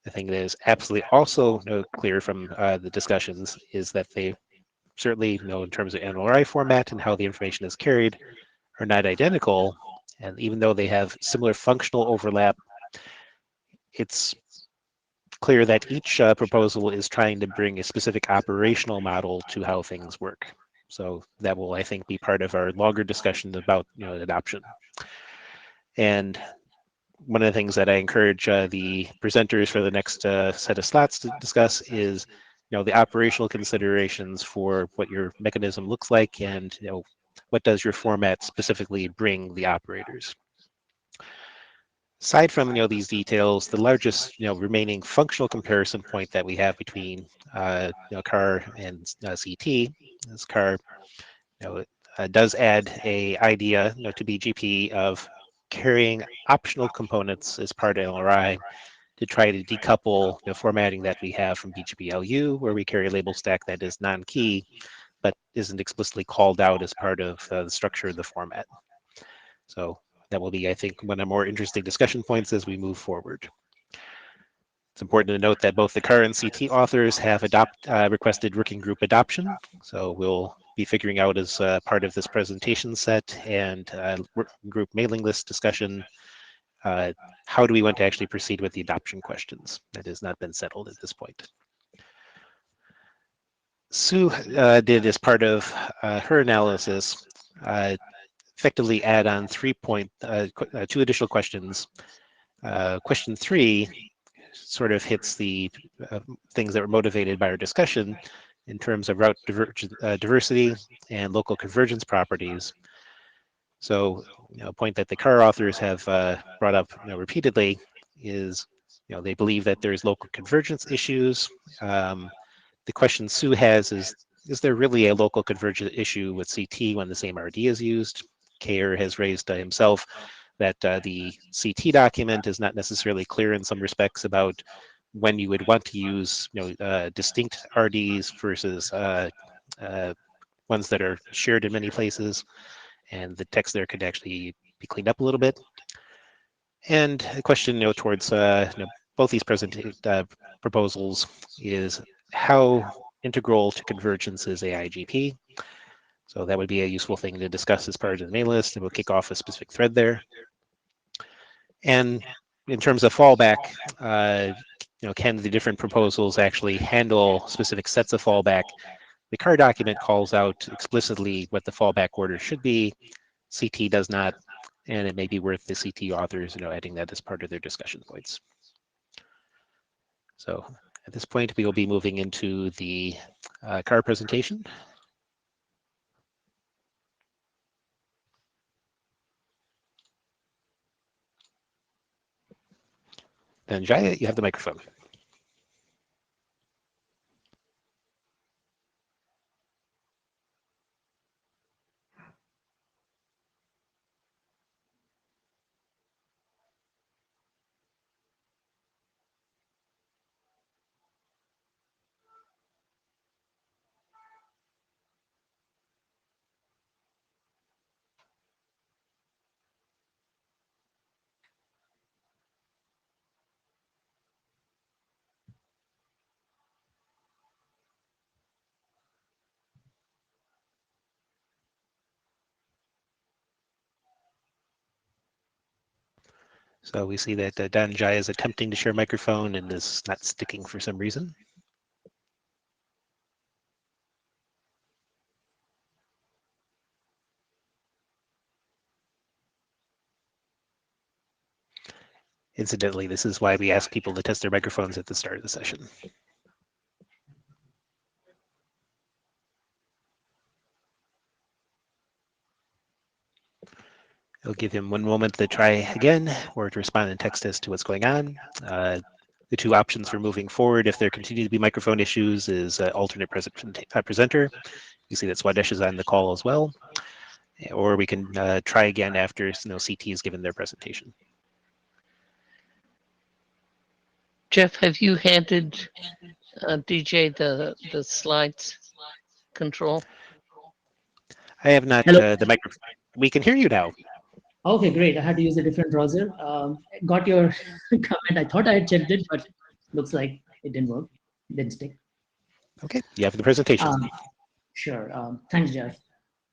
The thing that is absolutely also clear from the discussions is that they certainly, in terms of NLRI format and how the information is carried, are not identical. And even though they have similar functional overlap, it's clear that each proposal is trying to bring a specific operational model to how things work. So that will, I think, be part of our longer discussion about adoption. And one of the things that I encourage the presenters for the next set of slots to discuss is the operational considerations for what your mechanism looks like and what does your format specifically bring the operators. Aside from these details, the largest remaining functional comparison point that we have between CAR and CT is CAR does add a idea to BGP of carrying optional components as part of LRI to try to decouple formatting that we have from BGP-LU, where we carry a label stack that is non-key but isn't explicitly called out as part of the structure of the format. So that will be, I think, one of the more interesting discussion points as we move forward. It's important to note that both the CAR and CT authors have requested working group adoption. So we'll be figuring out as part of this presentation set and working group mailing list discussion, how do we want to actually proceed with the adoption questions? That has not been settled at this point. Sue did, as part of her analysis, effectively add on 2 additional questions. Question 3 sort of hits the things that were motivated by our discussion in terms of route diversity and local convergence properties. So, a point that the CAR authors have brought up repeatedly is, they believe that there's local convergence issues. The question Sue has is there really a local convergence issue with CT when the same RD is used? Kayer has raised himself that the CT document is not necessarily clear in some respects about when you would want to use distinct RDs versus ones that are shared in many places, and the text there could actually be cleaned up a little bit. And a question towards both these proposals is how integral to convergence is AIGP? So that would be a useful thing to discuss as part of the mail list, and we'll kick off a specific thread there. And in terms of fallback, can the different proposals actually handle specific sets of fallback? The CAR document calls out explicitly what the fallback order should be. CT does not, and it may be worth the CT authors adding that as part of their discussion points. So at this point, we will be moving into the CAR presentation. Then Jaya, you have the microphone. So we see that Dhananjaya is attempting to share microphone and is not sticking for some reason. Incidentally, this is why we ask people to test their microphones at the start of the session. I'll give him one moment to try again or to respond in text as to what's going on. The 2 options for moving forward, if there continue to be microphone issues, is alternate presenter. You see that Swadesh is on the call as well. Or we can try again after CT has given their presentation. Jeff, have you handed DJ the slides control? I have not, Hello. the microphone. We can hear you now. Okay, great. I had to use a different browser. Got your comment. I thought I had checked it, but looks like it didn't work. Didn't stick. Okay, you have the presentation. Sure. Thanks, Jeff.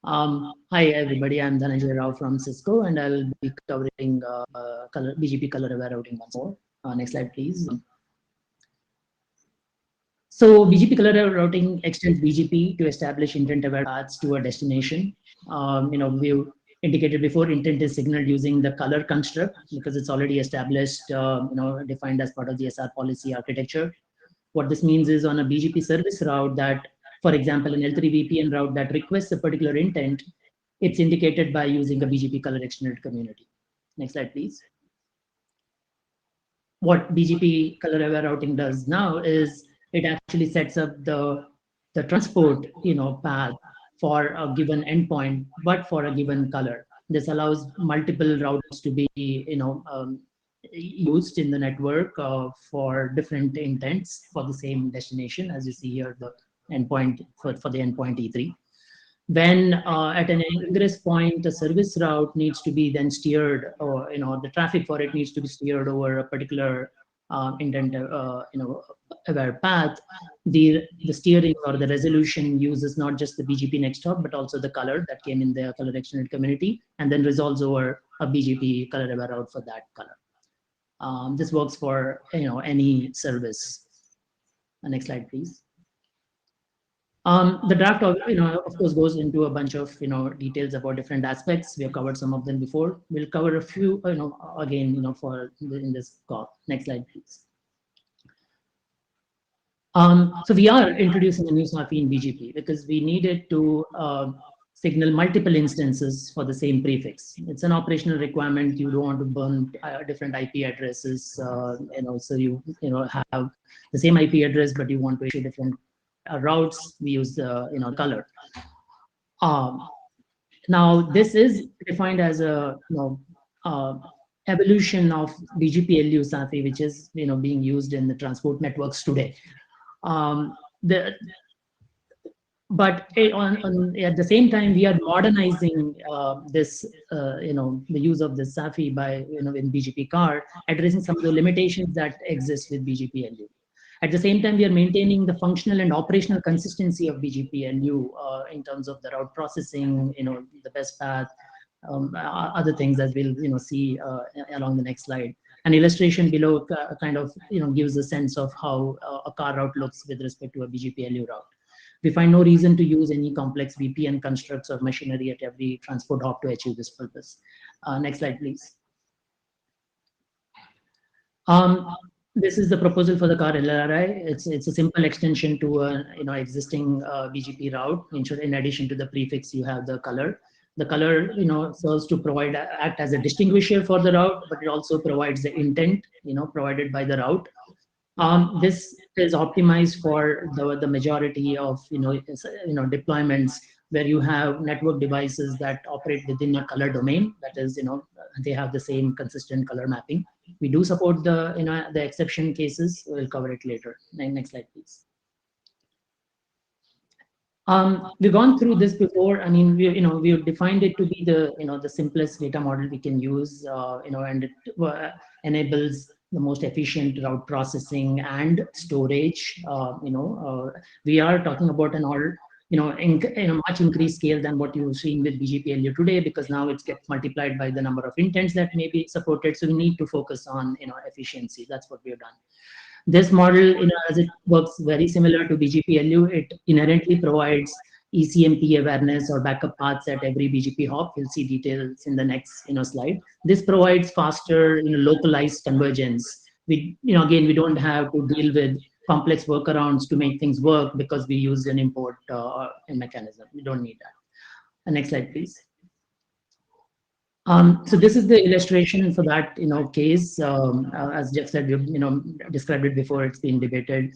Hi, everybody. I'm Dhananjay Rao from Cisco, and I'll be covering BGP color aware routing once more. Next slide, please. So BGP color aware routing extends BGP to establish intent aware paths to a destination. We indicated before, intent is signaled using the color construct because it's already established, defined as part of the SR policy architecture. What this means is on a BGP service route that, for example, an L3 VPN route that requests a particular intent, it's indicated by using a BGP color extended community. Next slide, please. What BGP color aware routing does now is it actually sets up the transport path for a given endpoint, but for a given color. This allows multiple routes to be used in the network for different intents for the same destination, as you see here, the endpoint for the endpoint E3. When at an ingress point, a service route needs to be then steered, or the traffic for it needs to be steered over a particular intent aware path. The steering or the resolution uses not just the BGP next hop, but also the color that came in the color extended community, and then resolves over a BGP color aware route for that color. This works for any service. Next slide, please. The draft, of course, goes into a bunch of details about different aspects. We have covered some of them before. We'll cover a few, again, in this call. Next slide, please. So we are introducing a new SAFI in BGP because we needed to signal multiple instances for the same prefix. It's an operational requirement. You don't want to burn different IP addresses, so you have the same IP address, but you want to issue different routes. We use the color. Now this is defined as a evolution of BGP LU SAFI, which is being used in the transport networks today. But at the same time, we are modernizing this, the use of the SAFI by in BGP car, addressing some of the limitations that exist with BGP LU. At the same time, we are maintaining the functional and operational consistency of BGP LU in terms of the route processing, the best path, other things as we'll see along the next slide. An illustration below kind of gives a sense of how a car route looks with respect to a BGP LU route. We find no reason to use any complex VPN constructs or machinery at every transport hop to achieve this purpose. Next slide, please. This is the proposal for the car LRI. It's a simple extension to an existing BGP route. In addition to the prefix, you have the color. The color serves to act as a distinguisher for the route, but it also provides the intent provided by the route. This is optimized for the majority of deployments where you have network devices that operate within a color domain. That is, they have the same consistent color mapping. We do support the the exception cases. We'll cover it later. Next slide, please. We've gone through this before. I mean, we've defined it to be the simplest data model we can use, and it enables the most efficient route processing and storage. We are talking about an much increased scale than what you're seeing with BGP LU today, because now it gets multiplied by the number of intents that may be supported. So we need to focus on efficiency. That's what we've done. This model, as it works very similar to BGP LU, it inherently provides ECMP awareness or backup paths at every BGP hop. We'll see details in the next slide. This provides faster localized convergence. Again, we don't have to deal with complex workarounds to make things work because we use an import mechanism. We don't need that. Next slide, please. So this is the illustration for that case. As Jeff said, we've described it before. It's been debated.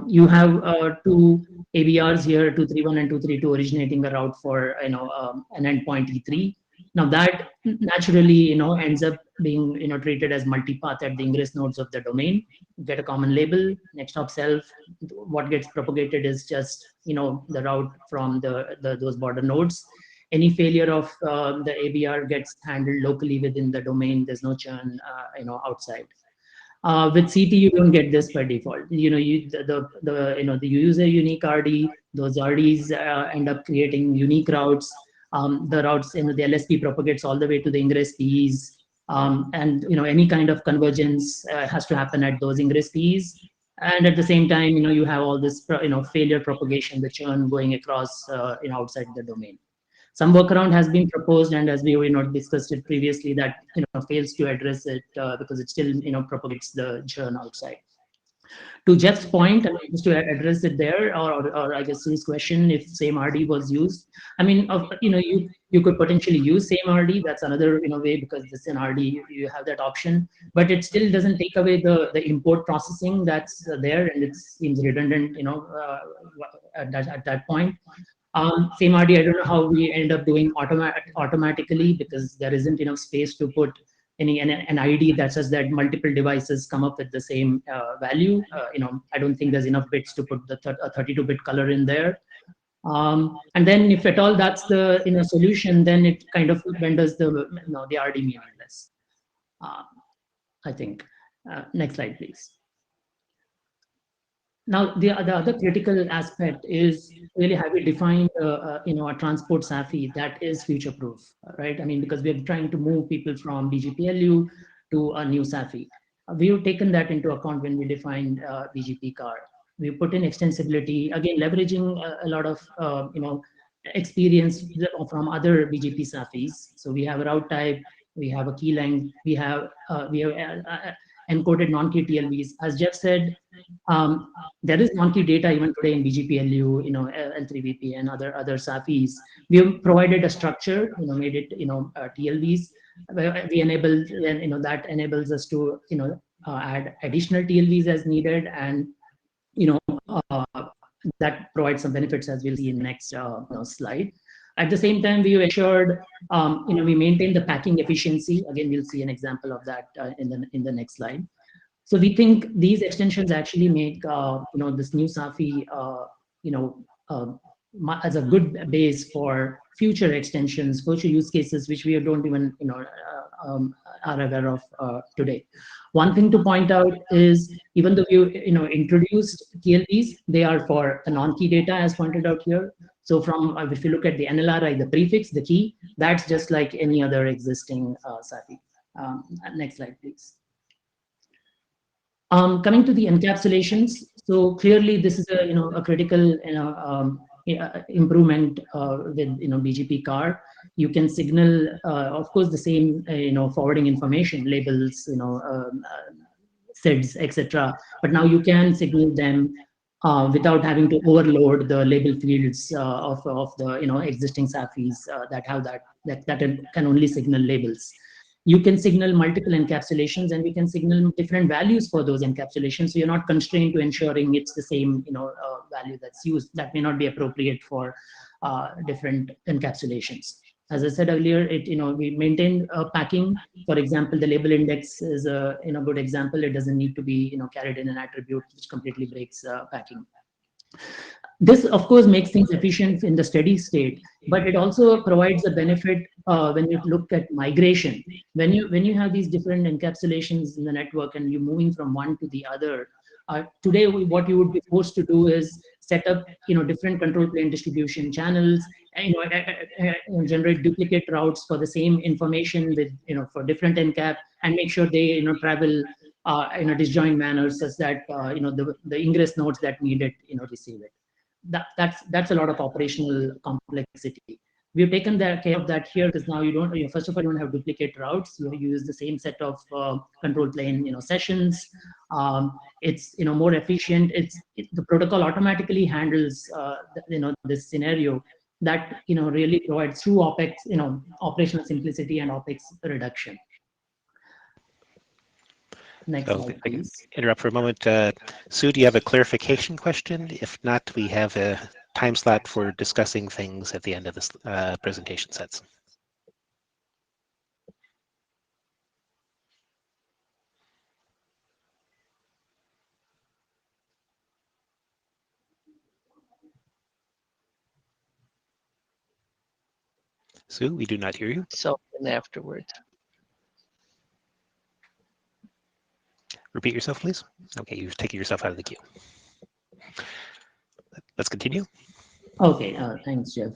You have two ABRs here, 231 and 232, originating a route for an endpoint E3. Now that naturally, ends up being, treated as multipath at the ingress nodes of the domain. You get a common label, next hop self. What gets propagated is just, the route from those border nodes. Any failure of the ABR gets handled locally within the domain. There's no churn, outside. With CT, you don't get this by default. The user unique RD, those RDs end up creating unique routes. The routes, the LSP propagates all the way to the ingress PEs. And any kind of convergence has to happen at those ingress PEs. And at the same time, you have all this, failure propagation, the churn going across, outside the domain. Some workaround has been proposed, and as we discussed it previously, that fails to address it because it still propagates the churn outside. To Jeff's point, just to address it there, or I guess his question, if same RD was used, you could potentially use same RD. That's another way, because this in RD you have that option, but it still doesn't take away the import processing that's there, and it seems redundant, at that point. Same RD, I don't know how we end up doing automatically, because there isn't enough space to put an ID that says that multiple devices come up with the same value. I don't think there's enough bits to put the 32-bit color in there. And then if at all that's the solution, then it kind of renders the RD meaningless. I think. Next slide, please. Now, the other critical aspect is really have we defined, a transport SAFI that is future-proof, right? Because we're trying to move people from BGPLU to a new SAFI. We've taken that into account when we defined BGP card. We put in extensibility, again, leveraging a lot of, experience from other BGP SAFIs. So we have a route type, we have a key length, we have encoded non-key TLVs. As Jeff said, there is non-key data even today in BGPLU, L3VP and other SAFIs. We have provided a structure, made it, TLVs. We enable, and that enables us to, add additional TLVs as needed, and that provides some benefits, as we'll see in the next slide. At the same time, we ensured, we maintain the packing efficiency. Again, we'll see an example of that in the next slide. So we think these extensions actually make, this new SAFI, as a good base for future extensions, future use cases, which we don't even, are aware of today. One thing to point out is, even though you introduced TLVs, they are for the non-key data, as pointed out here. So from, if you look at the NLRI, the prefix, the key, that's just like any other existing SAFI. Next slide, please. Coming to the encapsulations, so clearly this is a critical improvement with BGP card. You can signal, of course, the same forwarding information, labels, SIDs, etc. But now you can signal them without having to overload the label fields of the existing SAFIs that have that can only signal labels. You can signal multiple encapsulations, and we can signal different values for those encapsulations. So you're not constrained to ensuring it's the same value that's used. That may not be appropriate for different encapsulations. As I said earlier, we maintain packing. For example, the label index is a good example. It doesn't need to be carried in an attribute, which completely breaks packing. This, of course, makes things efficient in the steady state, but it also provides a benefit when you look at migration. When you have these different encapsulations in the network and you're moving from one to the other, today what you would be forced to do is set up different control plane distribution channels, and generate duplicate routes for the same information with for different encap, and make sure they travel in a disjoint manner such that the ingress nodes that need it receive it. That's a lot of operational complexity. We've taken care of that here, because now first of all, you don't have duplicate routes. You use the same set of control plane sessions. It's more efficient. The protocol automatically handles this scenario that really provides true OpEx, operational simplicity and OpEx reduction. Next slide, I can please. interrupt for a moment. Sue, do you have a clarification question? If not, we have a time slot for discussing things at the end of this presentation sets. Sue, we do not hear you. Something afterwards. Repeat yourself, please. Okay, you've taken yourself out of the queue. Let's continue. Okay, thanks, Jeff.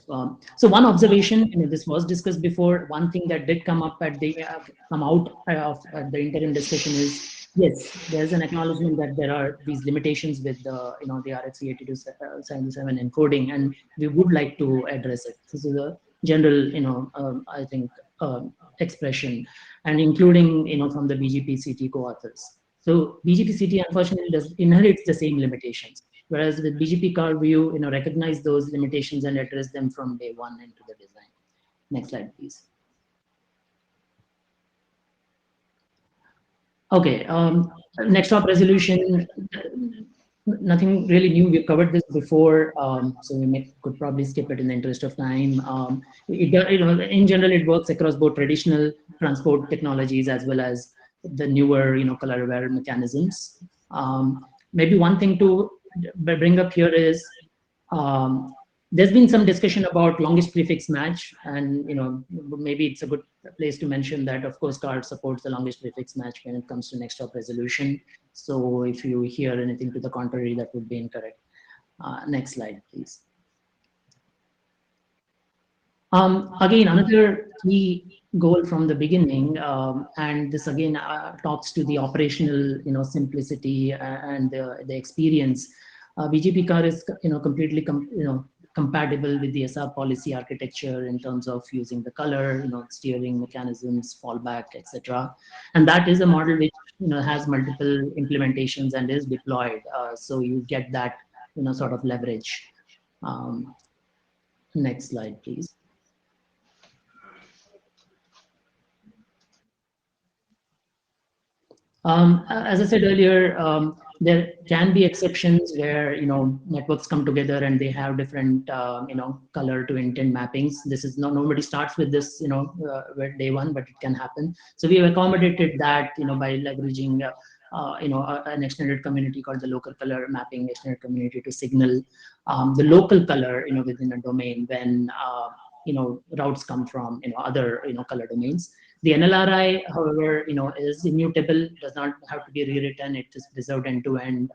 So one observation, this was discussed before. One thing that did come up at the come out of the interim discussion is, yes, there's an acknowledgement that there are these limitations with the the RFC8277 encoding, and we would like to address it. This is a general I think expression, and including from the BGP-CT co-authors. So BGP-CT unfortunately inherits the same limitations. Whereas with BGP car view, recognize those limitations and address them from day one into the design. Next slide, please. Okay, next top resolution, nothing really new. We've covered this before, so we could probably skip it in the interest of time. In general, it works across both traditional transport technologies as well as the newer, color aware mechanisms. Maybe one thing to bring up here is there's been some discussion about longest prefix match, and maybe it's a good place to mention that of course CARD supports the longest prefix match when it comes to next hop resolution. So if you hear anything to the contrary, that would be incorrect. Next slide, please. Again, another key goal from the beginning, and this again talks to the operational, simplicity and the experience. BGP car is, completely, compatible with the SR policy architecture in terms of using the color, steering mechanisms, fallback, etc. And that is a model which, has multiple implementations and is deployed. So you get that, sort of leverage. Next slide, please. As I said earlier, there can be exceptions where networks come together and they have different color to intent mappings. This is nobody starts with this day one, but it can happen. So we have accommodated that by leveraging an extended community called the local color mapping extended community to signal the local color within a domain when routes come from other color domains. The NLRI, however, is immutable, does not have to be rewritten. It is preserved end to end.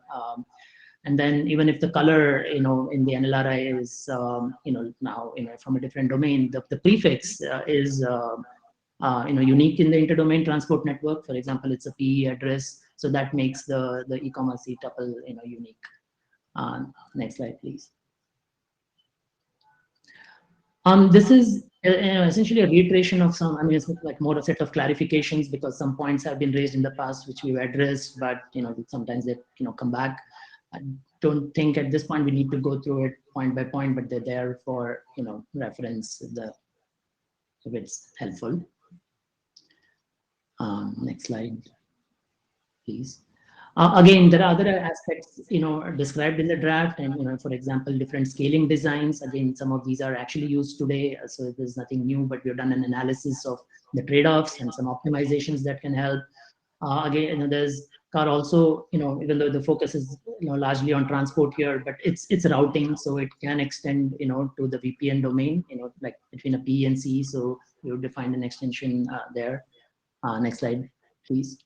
And then even if the color, in the NLRI is, now, from a different domain, the prefix is, unique in the interdomain transport network. For example, it's a PE address, so that makes the E-C tuple, unique. Next slide, please. This is essentially a reiteration of some, it's like more a set of clarifications because some points have been raised in the past which we've addressed, but sometimes they come back. I don't think at this point we need to go through it point by point, but they're there for reference if it's helpful. Next slide, please. Again, there are other aspects, described in the draft, and for example, different scaling designs. Again, some of these are actually used today, so there's nothing new. But we've done an analysis of the trade-offs and some optimizations that can help. Again, there's CAR also, even though the focus is largely on transport here, but it's routing, so it can extend, to the VPN domain, like between a P and C. So we would define an extension there. Next slide, please.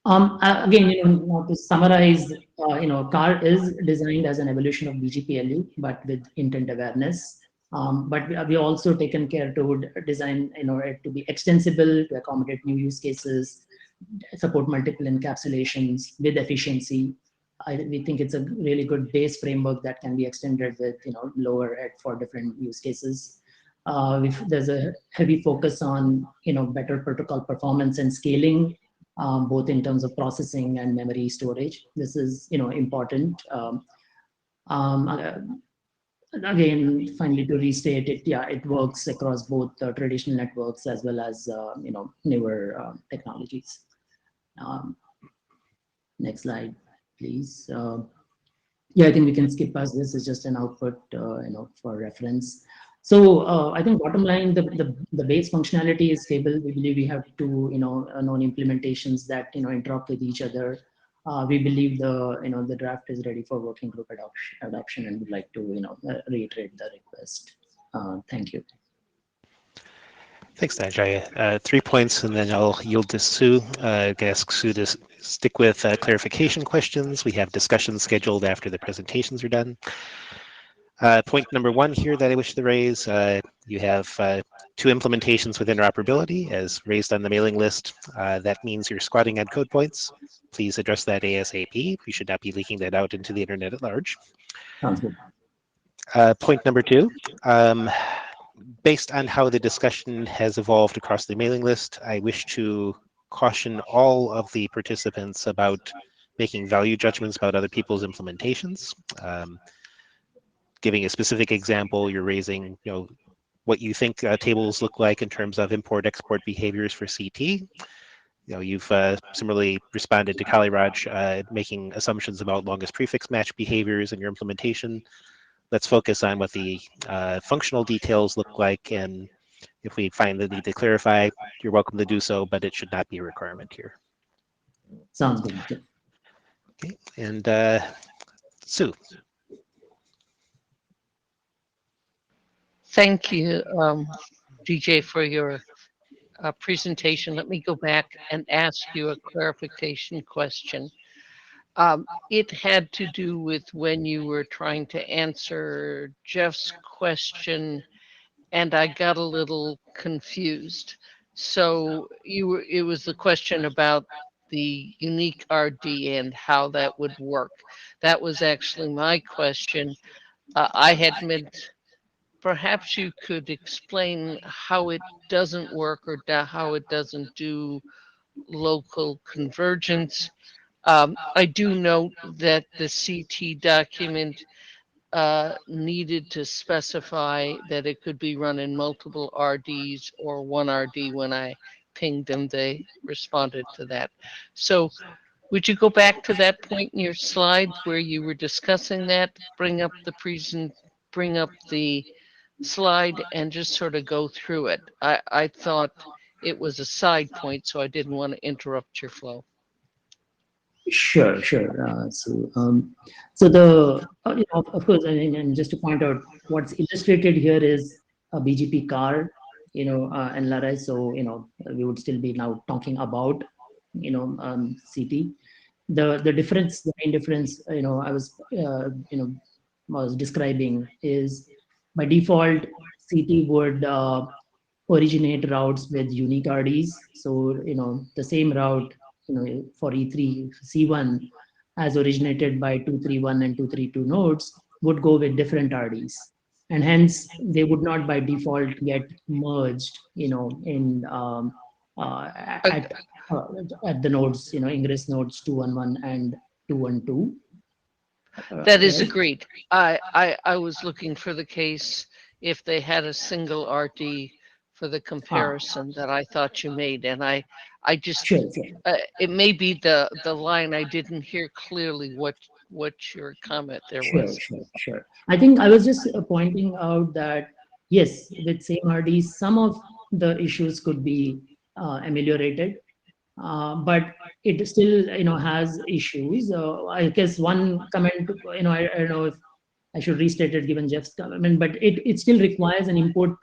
Again, now to summarize, CAR is designed as an evolution of BGP-LU, but with intent awareness. But we also taken care to design, it to be extensible, to accommodate new use cases, support multiple encapsulations with efficiency. We think it's a really good base framework that can be extended with, lower ed for different use cases. There's a heavy focus on, better protocol performance and scaling. Both in terms of processing and memory storage. This is, important. Again, finally, to restate it, yeah, it works across both traditional networks as well as, newer technologies. Next slide, please. Yeah, I think we can skip past this. It's just an output, for reference. So I think bottom line, the base functionality is stable. We believe we have two, known implementations that, interact with each other. We believe the draft is ready for working group adoption, and would like to, reiterate the request. Thank you. Thanks, Ajay. 3 points, and then I'll yield to Sue. Ask Sue to stick with clarification questions. We have discussions scheduled after the presentations are done. Point number 1 here that I wish to raise, you have 2 implementations with interoperability as raised on the mailing list. That means you're squatting on code points. Please address that ASAP. We should not be leaking that out into the internet at large. Sounds good. Point number 2, based on how the discussion has evolved across the mailing list, I wish to caution all of the participants about making value judgments about other people's implementations. Giving a specific example, you're raising, what you think tables look like in terms of import-export behaviors for CT. You've similarly responded to Kaliraj, making assumptions about longest prefix match behaviors in your implementation. Let's focus on what the functional details look like, and if we find the need to clarify, you're welcome to do so, but it should not be a requirement here. Sounds good. Okay, and Sue. Thank you, DJ, for your presentation. Let me go back and ask you a clarification question. It had to do with when you were trying to answer Jeff's question, and I got a little confused. So it was the question about the unique RD and how that would work. That was actually my question. I had meant perhaps you could explain how it doesn't work or how it doesn't do local convergence. I do note that the CT document needed to specify that it could be run in multiple RDs or one RD. When I pinged them, they responded to that. So would you go back to that point in your slide where you were discussing that? Bring up the slide and just sort of go through it. I thought it was a side point, so I didn't want to interrupt your flow. Sure. So of course, and just to point out, what's illustrated here is a BGP card, and Larai. So we would still be now talking about, CT. The difference, the main difference, I was describing is by default, CT would originate routes with unique RDs. So the same route, for E3 C1 as originated by 231 and 232 nodes would go with different RDs, and hence they would not by default get merged, in at the nodes, ingress nodes 211 and 212. That is agreed. I was looking for the case if they had a single RD for the comparison that I thought you made, and I just Sure. It may be the line I didn't hear clearly what your comment there was. Sure. I think I was just pointing out that yes, with same RDs, some of the issues could be ameliorated, but it still has issues. I guess one comment, I don't know if I should restate it given Jeff's comment, but it still requires an import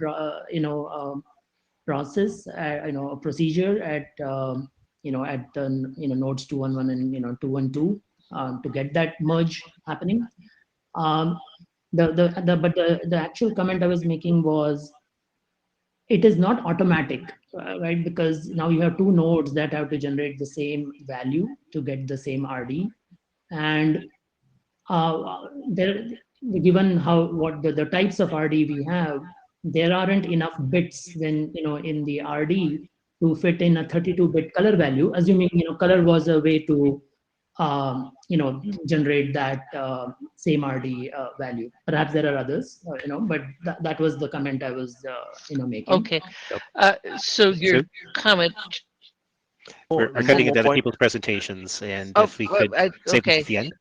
process, a procedure at at the nodes 211 and 212 to get that merge happening. But the actual comment I was making was it is not automatic, right? Because now you have two nodes that have to generate the same value to get the same RD, and given what the types of RD we have, there aren't enough bits when in the RD to fit in a 32-bit color value, assuming color was a way to generate that same RD value. Perhaps there are others, but that was the comment I was making. Okay, so your comment. We're cutting into other people's presentations, and if we could save this at the end.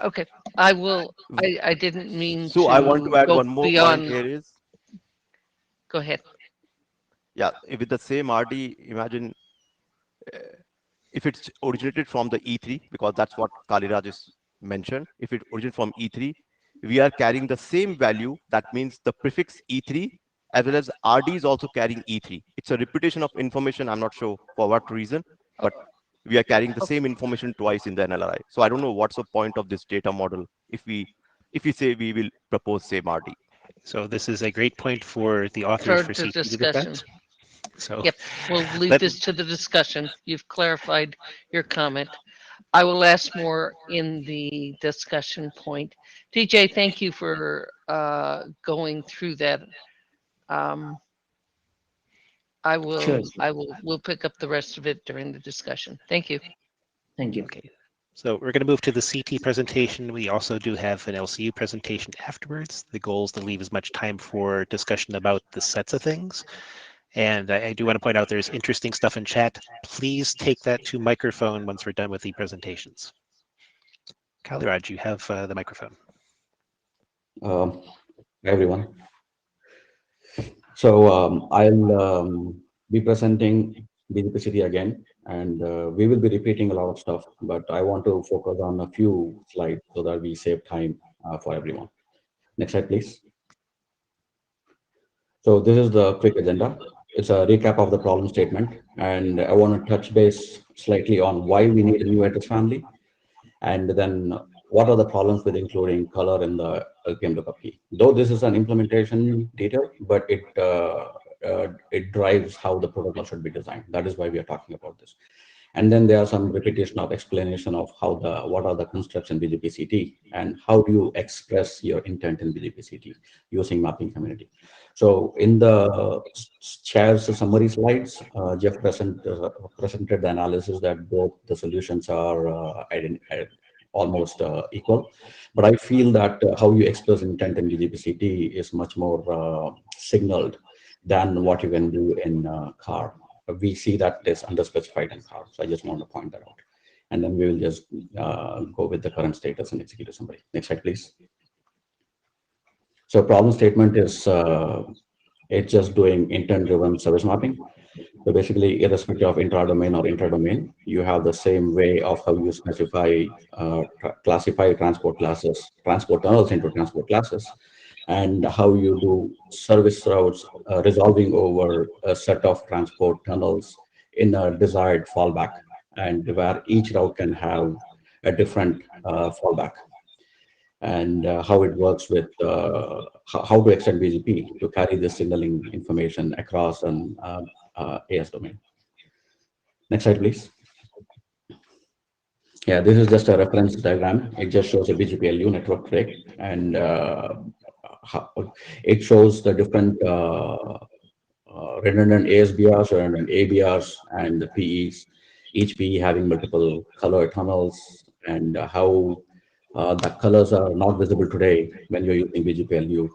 Okay, I will. I didn't mean So to I want to add go one more beyond. point here is, Go ahead. yeah, with the same RD, imagine if it's originated from the E3, because that's what Kaliraj just mentioned. If it originates from E3, we are carrying the same value. That means the prefix E3 as well as RD is also carrying E3. It's a repetition of information. I'm not sure for what reason, but we are carrying the same information twice in the NLRI. So I don't know what's the point of this data model if we say we will propose same RD. So this is a great point for the authors For for the CT to look discussion. at. So Yep, we'll leave let- this to the discussion. You've clarified your comment. I will ask more in the discussion point. DJ, thank you for going through that. Um, Sure. we'll pick up the rest of it during the discussion. Thank you. Thank you. Okay, so we're going to move to the CT presentation. We also do have an LCU presentation afterwards. The goal is to leave as much time for discussion about the sets of things. And I do want to point out there's interesting stuff in chat. Please take that to microphone once we're done with the presentations. Kaliraj, you have the microphone. Everyone. So I'll be presenting BGP again, and we will be repeating a lot of stuff, but I want to focus on a few slides so that we save time for everyone. Next slide, please. So this is the quick agenda. It's a recap of the problem statement, and I want to touch base slightly on why we need a new address family, and then what are the problems with including color in the LPM lookup key. Though this is an implementation detail, but it drives how the protocol should be designed. That is why we are talking about this. And then there are some repetition of explanation of what are the constructs in BGP-CT and how do you express your intent in BGP-CT using mapping community. So in the chair's summary slides, Jeff presented the analysis that both the solutions are almost equal. But I feel that how you express intent in BGP-CT is much more signaled than what you can do in CAR. We see that it's underspecified in CAR. So I just want to point that out. And then we will just go with the current status and execute summary. Next slide, please. So problem statement is it's just doing intent-driven service mapping. So basically, irrespective of intra-domain or inter-domain, you have the same way of how you specify, classify transport classes, transport tunnels into transport classes, and how you do service routes resolving over a set of transport tunnels in a desired fallback, and where each route can have a different fallback, and how it works with how to extend BGP to carry the signaling information across an AS domain. Next slide, please. Yeah, this is just a reference diagram. It just shows a BGP LU network tree, and it shows the different redundant ASBRs, redundant ABRs, and the PEs, each PE having multiple color tunnels, and how the colors are not visible today when you're using BGP-LU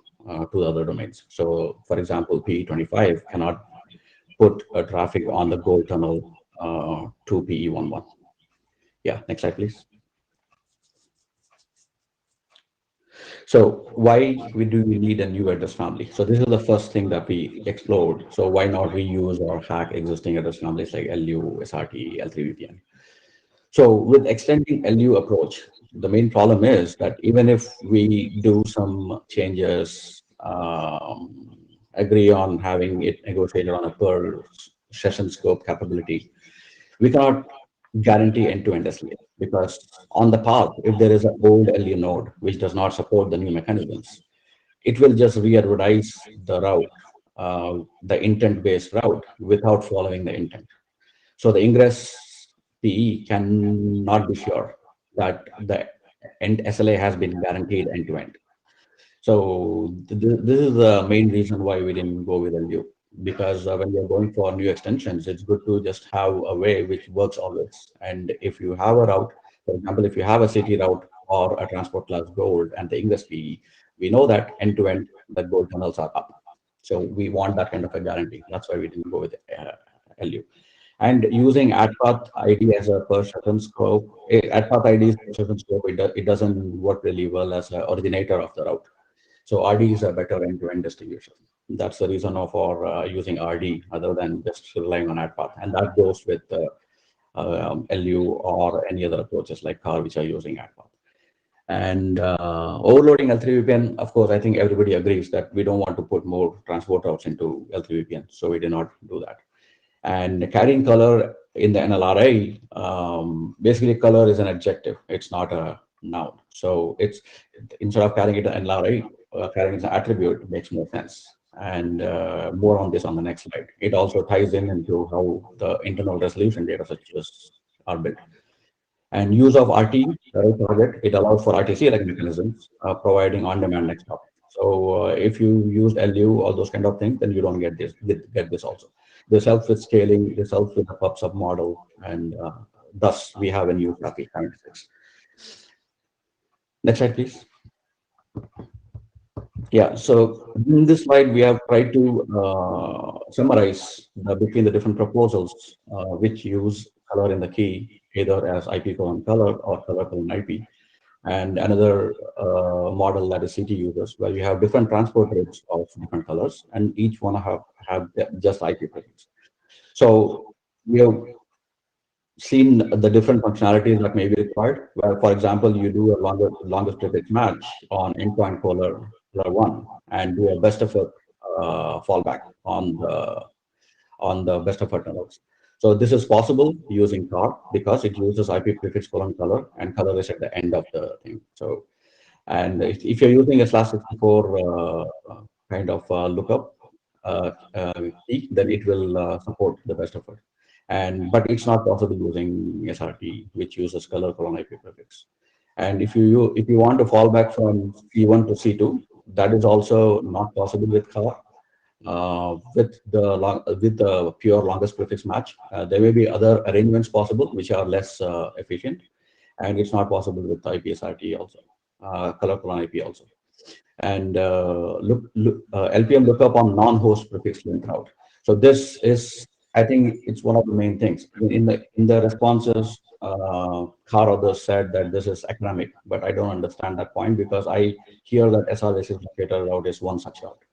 to other domains. So, for example, PE25 cannot put a traffic on the gold tunnel to PE11. Yeah, next slide, please. So why do we need a new address family? So this is the first thing that we explored. So why not reuse or hack existing address families like LU, SRT, L3VPN? So with extending LU approach, the main problem is that even if we do some changes, agree on having it negotiated on a per session scope capability, we cannot guarantee end-to-end SLA, because on the path, if there is an old LU node which does not support the new mechanisms, it will just re-advertise the route, the intent-based route, without following the intent. So the ingress PE cannot be sure that the end SLA has been guaranteed end-to-end. So this is the main reason why we didn't go with LU, because when you're going for new extensions, it's good to just have a way which works always. And if you have a route, for example, if you have a city route or a transport class gold and the ingress PE, we know that end-to-end the gold tunnels are up. So we want that kind of a guarantee. That's why we didn't go with LU. And using AdPath ID as a per session scope, AdPath ID is per session scope, it doesn't work really well as an originator of the route. So RD is a better end-to-end distribution. That's the reason for using RD other than just relying on AdPath. And that goes with LU or any other approaches like CAR, which are using AdPath. And overloading L3 VPN, of course, I think everybody agrees that we don't want to put more transport routes into L3 VPN, so we did not do that. And carrying color in the NLRI, basically color is an adjective, it's not a noun. So it's, instead of carrying it an NLRI, carrying it as an attribute makes more sense. And more on this on the next slide. It also ties in into how the internal resolution data structures are built. And use of RT target, it allows for RTC-like mechanisms, providing on-demand next stop. So if you use LU, all those kind of things, then you don't get this. Get this also. This helps with scaling. This helps with the pub/sub model, and thus we have a new traffic 76. Next slide, please. Yeah. So in this slide, we have tried to summarize between the different proposals, which use color in the key, either as IP colon color or color colon IP. And another model that is CT users, where you have different transport rates of different colors, and each one have just IP prefix. So we have seen the different functionalities that may be required. Where, for example, you do a longest prefix match on endpoint color 1 and do a best effort fallback on the best effort tunnels. So this is possible using CAR because it uses IP prefix colon color, and color is at the end of the thing. So, and if you're using a /64 kind of lookup key, then it will support the best effort. But it's not possible using SRT, which uses color colon IP prefix. And if you want to fall back from C1 to C2, that is also not possible with CAR. With the pure longest prefix match, there may be other arrangements possible which are less efficient, and it's not possible with IPSRT also, color colon IP also. And LPM lookup on non-host prefix length route. So this is, I think, it's one of the main things in the responses. CAR others said that this is academic, but I don't understand that point because I hear that SR basis locator route is one such route.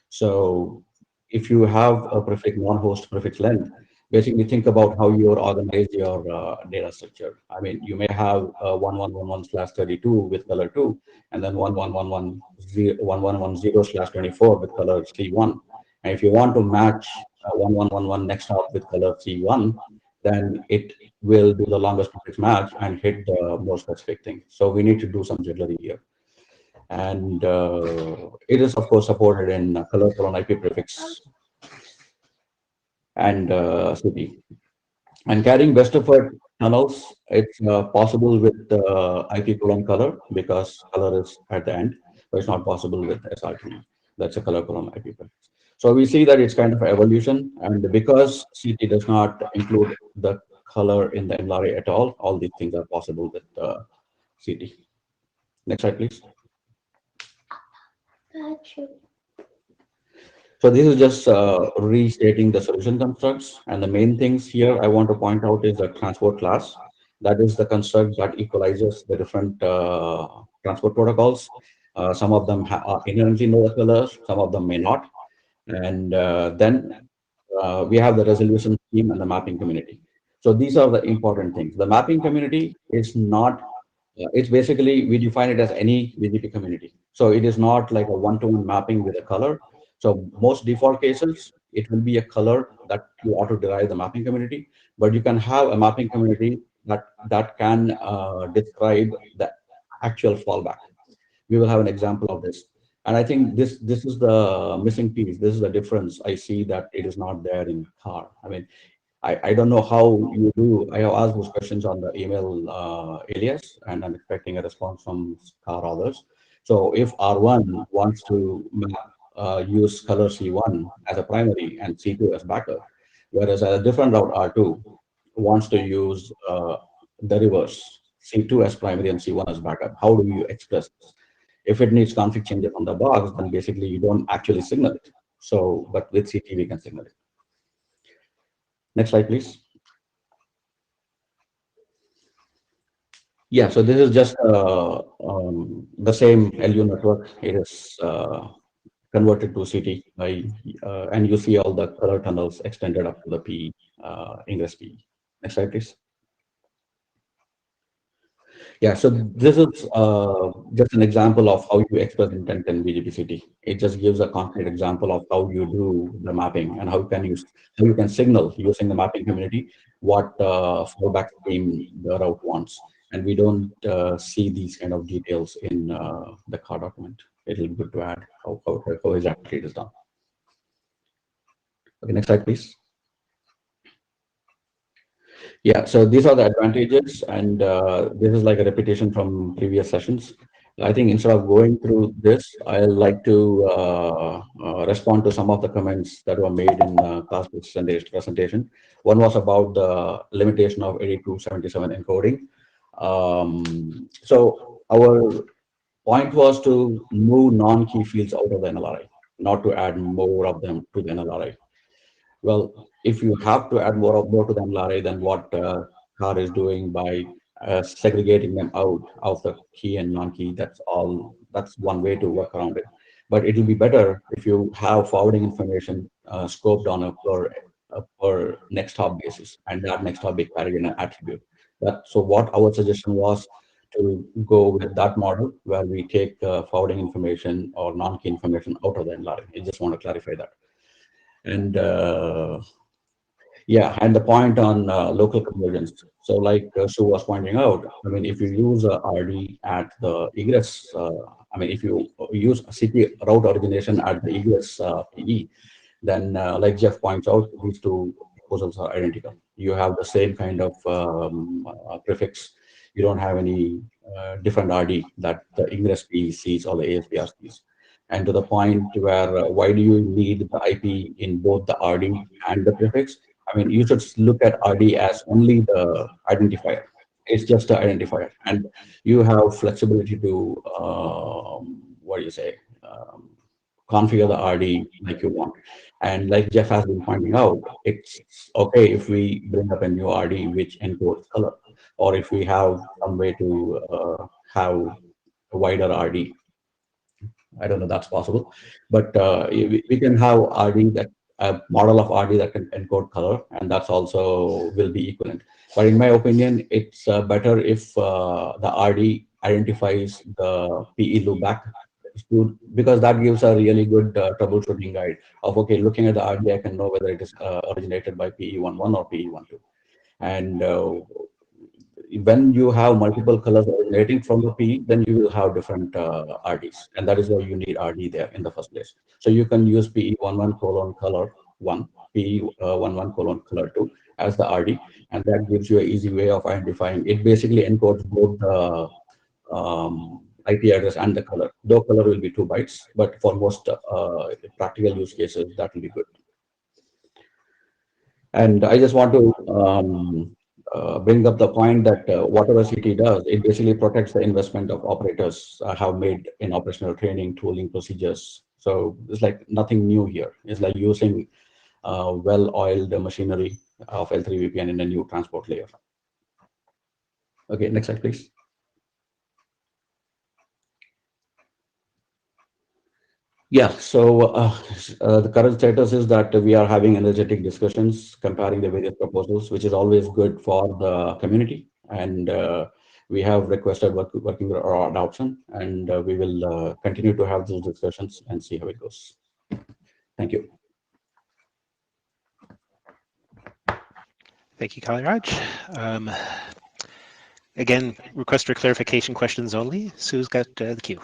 So if you have a prefix non-host prefix length, basically think about how you organize your data structure. I mean, you may have 1111/32 with color 2, and then 1110/24 with color C1. And if you want to match 1111 next up with color C1, then it will do the longest prefix match and hit the more specific thing. So we need to do some jugglery here. And it is, of course, supported in color colon IP prefix and city. And carrying best effort tunnels, it's possible with IP colon color because color is at the end, but it's not possible with SRT. That's a color colon IP prefix. So we see that it's kind of evolution, and because CT does not include the color in the MLARI at all these things are possible with CT. Next slide, please. So this is just restating the solution constructs, and the main things here I want to point out is the transport class. That is the construct that equalizes the different transport protocols. Some of them are inherently know the colors, some of them may not. And then we have the resolution scheme and the mapping community. So these are the important things. The mapping community is not, it's basically, we define it as any BGP community. So it is not like a one-to-one mapping with a color. So most default cases, it will be a color that you auto derive the mapping community, but you can have a mapping community that can describe the actual fallback. We will have an example of this. And I think this is the missing piece. This is the difference. I see that it is not there in CAR. I mean, I don't know how you do. I have asked those questions on the email, Elias, and I'm expecting a response from CAR others. So if R1 wants to use color C1 as a primary and C2 as backup, whereas a different route R2 wants to use the reverse, C2 as primary and C1 as backup, how do you express this? If it needs config changes on the box, then basically you don't actually signal it. So, but with CT we can signal it. Next slide, please. Yeah, so this is just the same LU network. It is converted to CT, and you see all the color tunnels extended up to the P ingress P. Next slide, please. Yeah, so this is just an example of how you express intent in BGP-CT. It just gives a concrete example of how you do the mapping and how you can signal using the mapping community what fallback scheme the route wants. And we don't see these kind of details in the car document. It'll be good to add how exactly it is done. Okay, next slide, please. Yeah, so these are the advantages, and this is like a repetition from previous sessions. I think instead of going through this, I'd like to respond to some of the comments that were made in class presentation. One was about the limitation of 8277 encoding. So our point was to move non-key fields out of the NLRI, not to add more of them to the NLRI. Well, if you have to add more to the MLRA than what CAR is doing by segregating them out of the key and non-key, that's one way to work around it. But it will be better if you have forwarding information scoped on a per next hop basis, and that next hop be carried in an attribute. So what our suggestion was to go with that model where we take forwarding information or non-key information out of the MLRA. I just want to clarify that. And yeah, and the point on local convergence. So like Sue was pointing out, I mean, if you use RD at the egress, I mean, if you use CP route origination at the egress PE, then like Jeff points out, these two proposals are identical. You have the same kind of prefix. You don't have any different RD that the ingress PE sees or the ASPR sees. And to the point where why do you need the IP in both the RD and the prefix? I mean, you should look at RD as only the identifier. It's just the identifier, and you have flexibility to what do you say? Configure the RD like you want. And like Jeff has been pointing out, it's okay if we bring up a new RD which encodes color, or if we have some way to have a wider RD. I don't know if that's possible, but we can have RD that a model of RD that can encode color, and that's also will be equivalent. But in my opinion, it's better if the RD identifies the PE loopback, because that gives a really good troubleshooting guide of, okay, looking at the RD, I can know whether it is originated by PE11 or PE12. And when you have multiple colors originating from the P, then you will have different RDs, and that is why you need RD there in the first place. So you can use PE11 colon color 1, PE11 colon color 2 as the RD, and that gives you an easy way of identifying. It basically encodes both the IP address and the color. Though color will be 2 bytes, but for most practical use cases, that will be good. And I just want to bring up the point that whatever CT does, it basically protects the investment of operators have made in operational training, tooling, procedures. So it's like nothing new here. It's like using well-oiled machinery of L3 VPN in a new transport layer. Okay, next slide, please. Yeah, so the current status is that we are having energetic discussions comparing the various proposals, which is always good for the community. And we have requested working or adoption, and we will continue to have those discussions and see how it goes. Thank you. Thank you, Kaliraj. Again, request for clarification questions only. Sue's got the queue.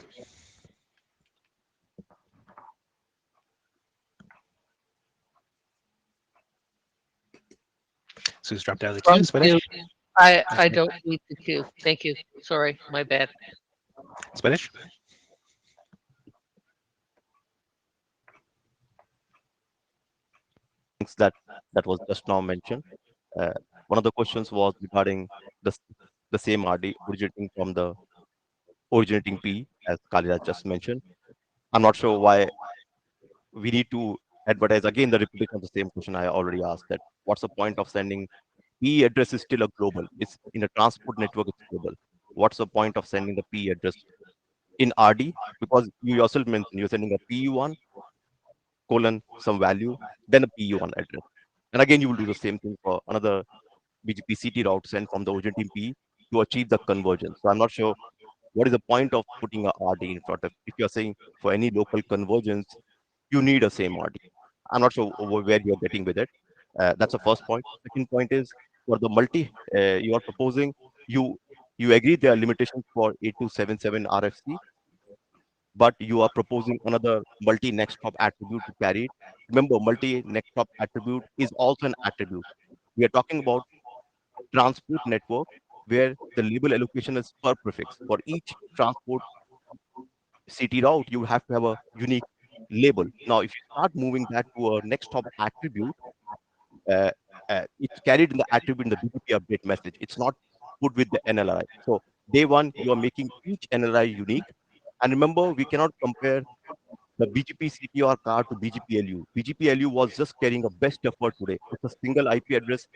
Sue's dropped out of the queue. Spanish? I don't need the queue. Thank you. Sorry, my bad. Spanish? Things that was just now mentioned. One of the questions was regarding the same RD originating from the originating P, as Kaliraj just mentioned. I'm not sure why we need to advertise again the repetition of the same question I already asked. That what's the point of sending P address is still a global. It's in a transport network. It's global. What's the point of sending the P address in RD? Because you yourself mentioned you're sending a PE1 colon some value, then a PE1 address. And again, you will do the same thing for another BGP CT route sent from the originating P. to achieve the convergence. So I'm not sure what is the point of putting a RD in front of, if you're saying for any local convergence, you need a same RD. I'm not sure where you're getting with it. That's the first point. Second point is for the multi you are proposing, you you agree there are limitations for 8277 RFC, but you are proposing another multi next hop attribute to carry it. Remember, multi next hop attribute is also an attribute. We are talking about transport network where the label allocation is per prefix. For each transport CT route, you have to have a unique label. Now, if you start moving that to a next hop attribute, uh, it's carried in the attribute in the BGP update message. It's not put with the NLRI. So day one, you are making each NLRI unique. And remember, we cannot compare the BGP CTR card to BGP LU. BGP LU was just carrying a best effort today. It's a single IP address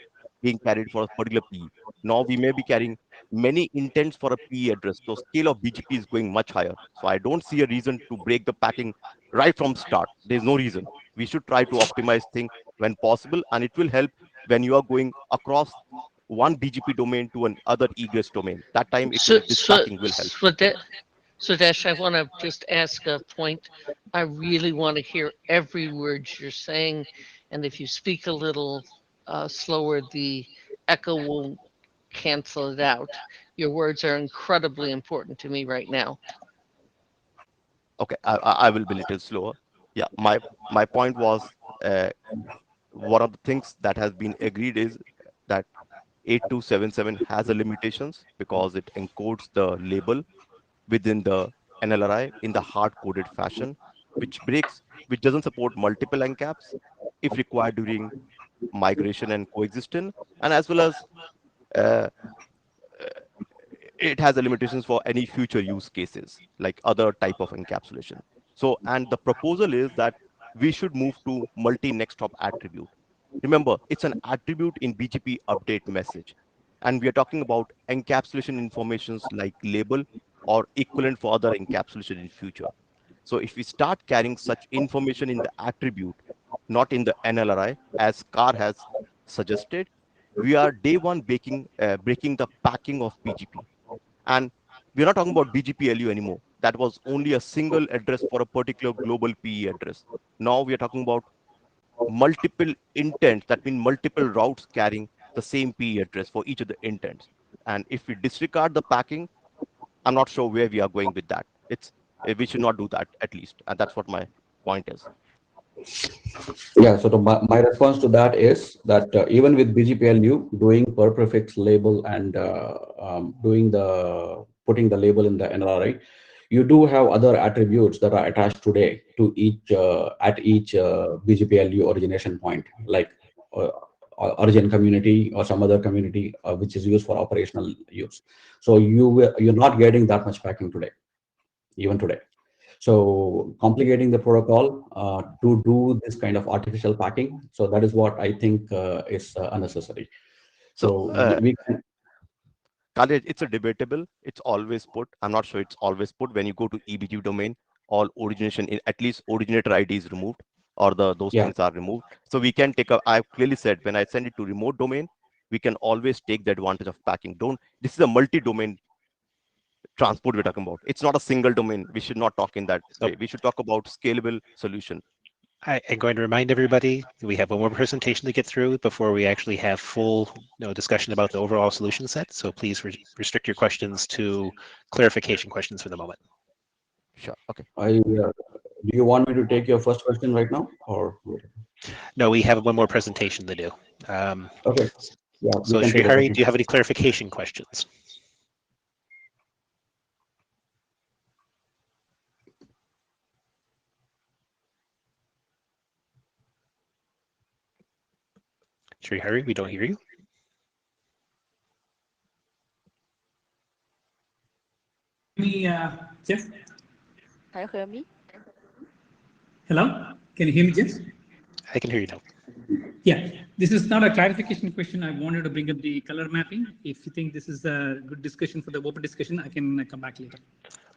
being carried for a particular PE. Now we may be carrying many intents for a PE address. So scale of BGP is going much higher. So I don't see a reason to break the packing right from start. There's no reason. We should try to optimize things when possible, and it will help when you are going across one BGP domain to another egress domain. That time it will, this packing will help. Sudesh, I want to just ask a point. I really want to hear every word you're saying, and if you speak a little slower, the echo will cancel it out. Your words are incredibly important to me right now. Okay, I will be a little slower. Yeah, my point was one of the things that has been agreed is that 8277 has a limitations because it encodes the label within the NLRI in the hard-coded fashion, which doesn't support multiple encaps if required during migration and coexistence, and as well as uh, it has the limitations for any future use cases like other type of encapsulation. So, and the proposal is that we should move to multi-next hop attribute. Remember, it's an attribute in BGP update message. And we are talking about encapsulation informations like label or equivalent for other encapsulation in future. So if we start carrying such information in the attribute, not in the NLRI, as Carr has suggested, we are day one breaking the packing of BGP. And we're not talking about BGP LU anymore. That was only a single address for a particular global PE address. Now we are talking about multiple intents, that means multiple routes carrying the same PE address for each of the intents. And if we disregard the packing, I'm not sure where we are going with that. We should not do that at least. And that's what my point is. Yeah, so my response to that is that even with BGPLU doing per prefix label and putting the label in the NLRI, you do have other attributes that are attached today to each BGPLU origination point, like origin community or some other community which is used for operational use. So you're not getting that much packing today, even today. So complicating the protocol to do this kind of artificial packing. So that is what I think is unnecessary. So we can. Khalid, it's a debatable. It's always put. I'm not sure it's always put when you go to EBG domain, all origination, at least originator ID is removed or those things are removed. So we can take I've clearly said when I send it to remote domain, we can always take the advantage of packing. This is a multi-domain transport we're talking about. It's not a single domain. We should not talk in that way. We should talk about scalable solution. I'm going to remind everybody we have one more presentation to get through before we actually have full discussion about the overall solution set. So please restrict your questions to clarification questions for the moment. Sure. Okay. Do you want me to take your first question right now, or? No, we have one more presentation to do. Okay. Yeah. So Srihari, do you have any clarification questions? Srihari, we don't hear you. Jeff? Can you hear me? Hello? Can you hear me, Jeff? I can hear you now. Yeah, this is not a clarification question. I wanted to bring up the color mapping. If you think this is a good discussion for the open discussion, I can come back later.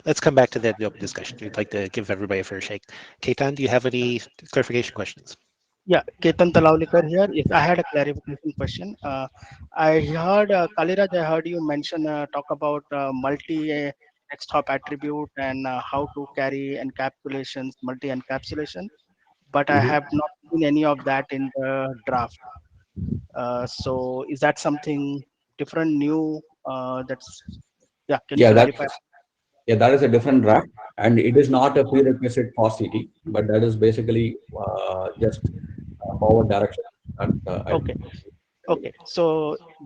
Let's come back to the open discussion. We'd like to give everybody a fair shake. Ketan, do you have any clarification questions? Yeah, Ketan Talavlikar here. Yes, I had a clarification question. I heard, Kaliraj, I heard you mention, talk about multi-next hop attribute and how to carry encapsulations, multi-encapsulation, but I Mhm. have not seen any of that in the draft. So is that something different, new? Yeah, can you Yeah, clarify? that is a different draft, and it is not a prerequisite for CT, but that is basically just forward direction. That, Okay. Okay, so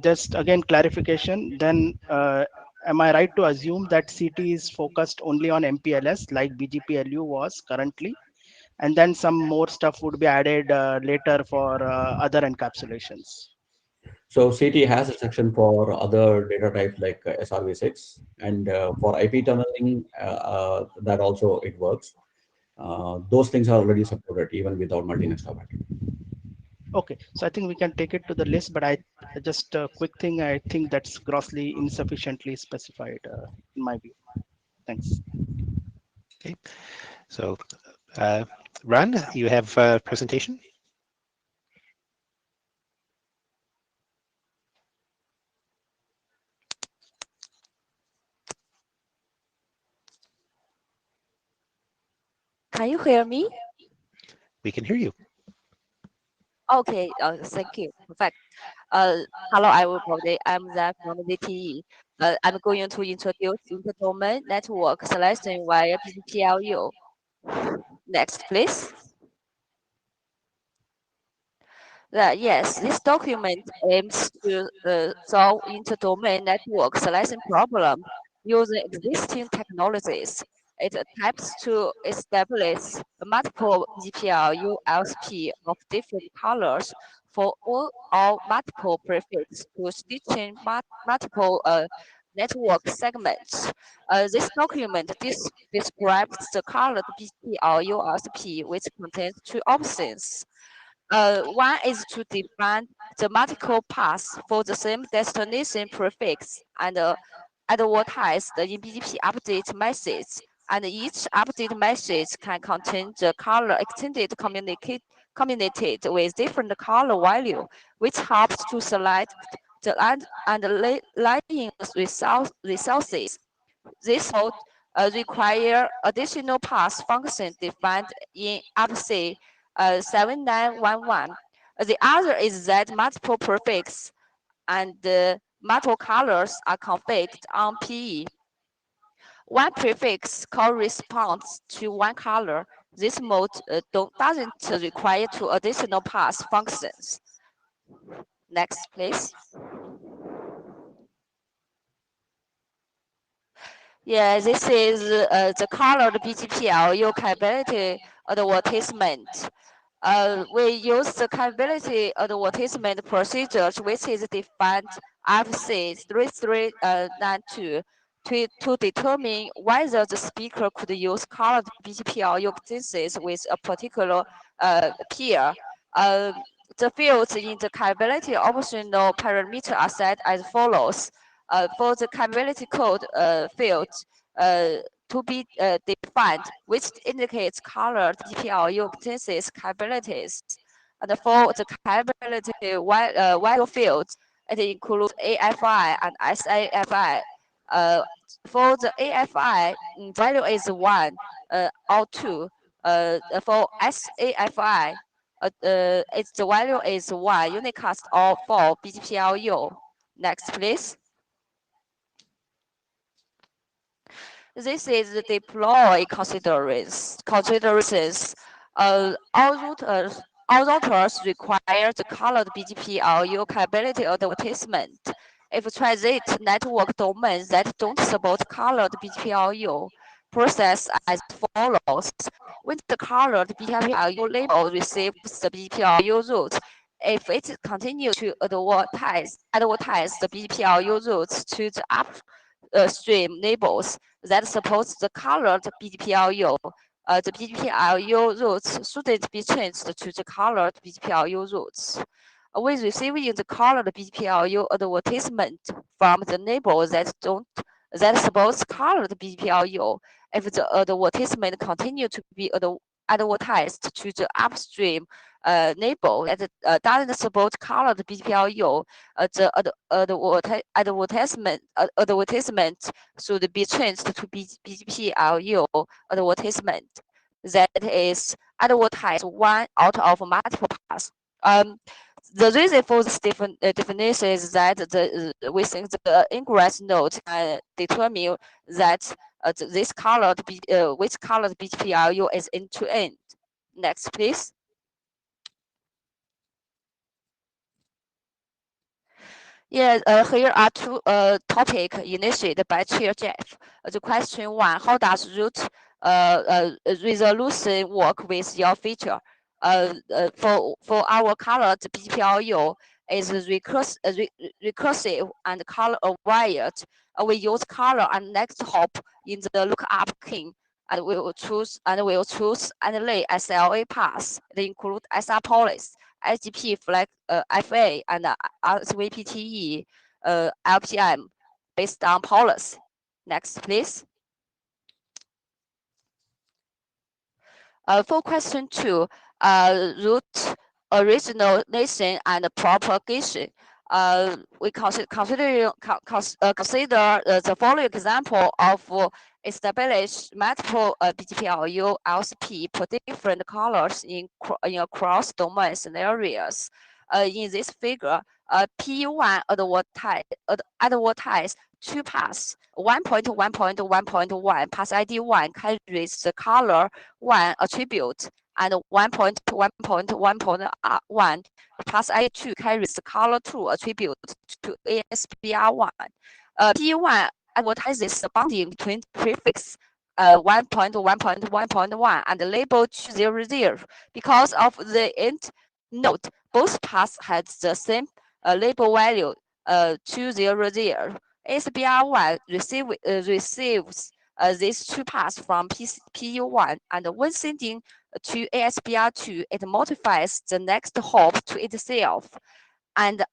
just again clarification, then am I right to assume that CT is focused only on MPLS like BGPLU was currently, and then some more stuff would be added later for other encapsulations? So CT has a section for other data types like SRv6, and for IP tunneling, that also it works. Those things are already supported even without multi-next hop. Okay, so I think we can take it to the list, but I just a quick thing, I think that's grossly insufficiently specified in my view. Thanks. Okay, so Ron, you have a presentation? Can you hear me? We can hear you. Okay, thank you. Perfect. Hello everybody, I'm Zach from ZTE. I'm going to introduce interdomain network selection via BGPLU. Next, please. Yes, this document aims to solve interdomain network selection problem using existing technologies. It attempts to establish multiple GPLU LSP of different colors for all or multiple prefix to stitching multiple network segments. This document describes the colored BPLU LSP, which contains two options. One is to define the multiple paths for the same destination prefix and advertise the BGP update message. And each update message can contain the color extended communicated with different color value, which helps to select the lying resources. This mode require additional pass function defined in APC 7911. The other is that multiple prefix and multiple colors are configured on PE. One prefix corresponds to one color. This mode doesn't require two additional pass functions. Next, please. Yeah, this is the colored BGPLU capability advertisement. We use the capability advertisement procedures, which is defined FC 3392 to determine whether the speaker could use colored BGPLU instances with a particular peer. The fields in the capability optional parameter are set as follows. For the capability code field to be defined, which indicates colored GPLU instances capabilities. And for the capability value fields, it includes AFI and SAFI. For the AFI, value is 1 or 2. For SAFI, its value is 1 unicast or 4 BGPLU. Next, please. This is the deploy considerations. All routers require the colored BGP capability advertisement. If transit network domains that don't support colored BGP process as follows. When the colored BGP label receives the BGP route, if it continues to advertise the BGP routes to the upstream labels that supports the colored BGPLU. The BGPLU routes shouldn't be changed to the colored BGPLU routes. With receiving the colored BGPLU advertisement from the label that supports colored BGPLU, if the advertisement continue to be advertised to the upstream label that doesn't support colored BGPLU, the advertisement should be changed to BGPLU advertisement. That is advertise one out of multiple paths. The reason for this definition is that we think the ingress node can determine that this colored which colored BGPLU is end to end. Next, please. Yeah, here are two topics initiated by Chair Jeff. The question one: how does root resolution work with your feature? For our colored BGPLU is recursive and color wired. We use color and next hop in the lookup key, and we will choose and lay SLA paths. They include SR policy, SGP flag, FA, and SVPTE, LPM based on policy. Next, please. For question two, root origination and propagation. We consider the following example of establish multiple BGPLU LCP for different colors in across domain scenarios. In this figure, P1 advertise two paths. 1.1.1.1 pass ID 1 carries the color 1 attribute, and 1.1.1.1 pass ID 2 carries the color 2 attribute to ASBR1. P1 advertises the bounding between prefix 1.1.1.1 and label 200. Because of the end node, both paths had the same label value 200. ASBR1 receives these two paths from PU1, and when sending to ASBR2, it modifies the next hop to itself and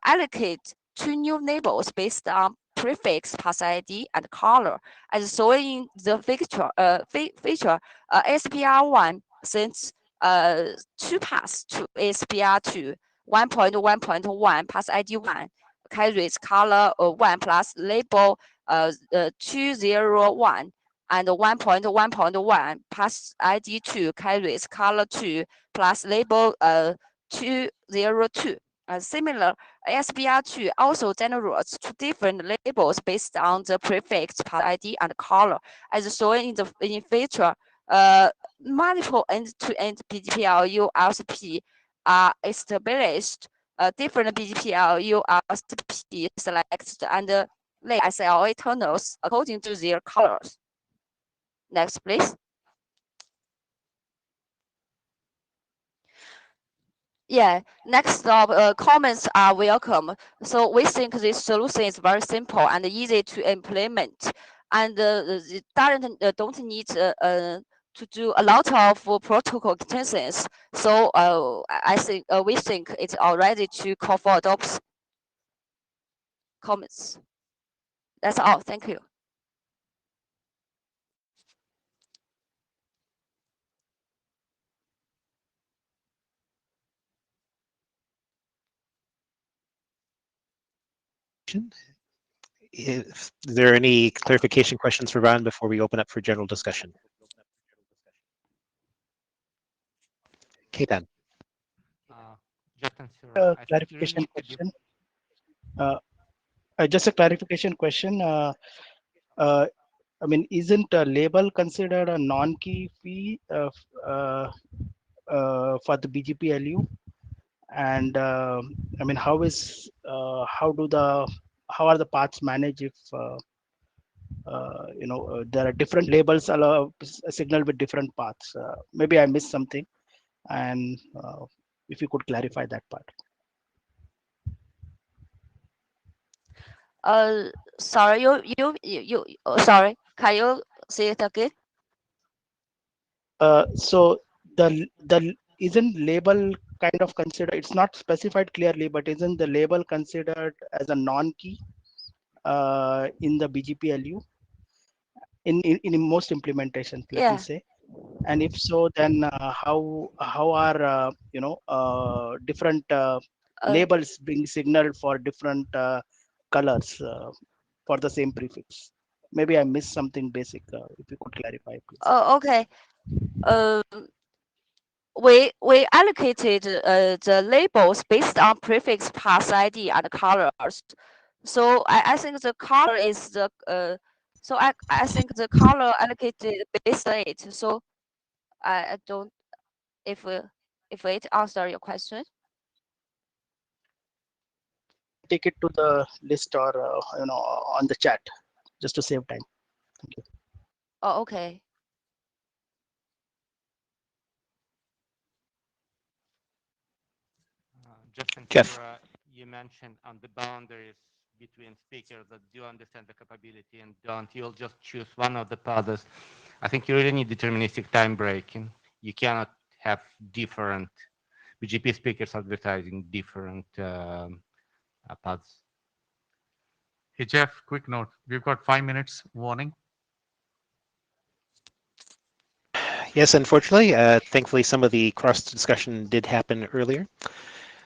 allocate two new labels based on prefix, pass ID, and color. As shown in the feature, ASBR1 sends two paths to ASBR2, 1.1.1 pass ID 1 carries color 1 plus label 201, and 1.1.1 pass ID 2 carries color 2 plus label 202. Similar, ASBR2 also generates two different labels based on the prefix, pass ID, and color. As shown in the feature, multiple end-to-end BGPLU LCP are established. Different BGPLU LCP selected and lay SLA tunnels according to their colors. Next, please. Yeah, next up, comments are welcome. So we think this solution is very simple and easy to implement, and it don't need to do a lot of protocol extensions. So I think we think it's all ready to call for adoption. Comments. That's all. Thank you. If there are any clarification questions for Ron before we open up for general discussion? Ketan. Clarification question. Just a clarification question. I mean, isn't a label considered a non-key fee for the BGPLU? And I mean, how are the paths managed if there are different labels allow a signal with different paths? Maybe I missed something, and if you could clarify that part. Sorry, sorry. Can you say it again? So the isn't label kind of considered? It's not specified clearly, but isn't the label considered as a non-key in the BGPLU in most implementations? Let me say. And if so, then how are different labels being signaled for different colors for the same prefix? Maybe I missed something basic. If you could clarify, please. Oh, okay. Uh, we allocated the labels based on prefix, pass ID, and colors. So I think the color is the so I think the color allocated based on it. So I don't if if it answer your question. Take it to the list or on the chat just to save time. Thank you. Oh, okay. Justin, Jeff. you mentioned on the boundaries between speakers that do understand the capability and don't. You'll just choose one of the paths. I think you really need deterministic time breaking. You cannot have different BGP speakers advertising different paths. Hey, Jeff, quick note. We've got 5 minutes warning. Yes, unfortunately, thankfully, some of the cross discussion did happen earlier.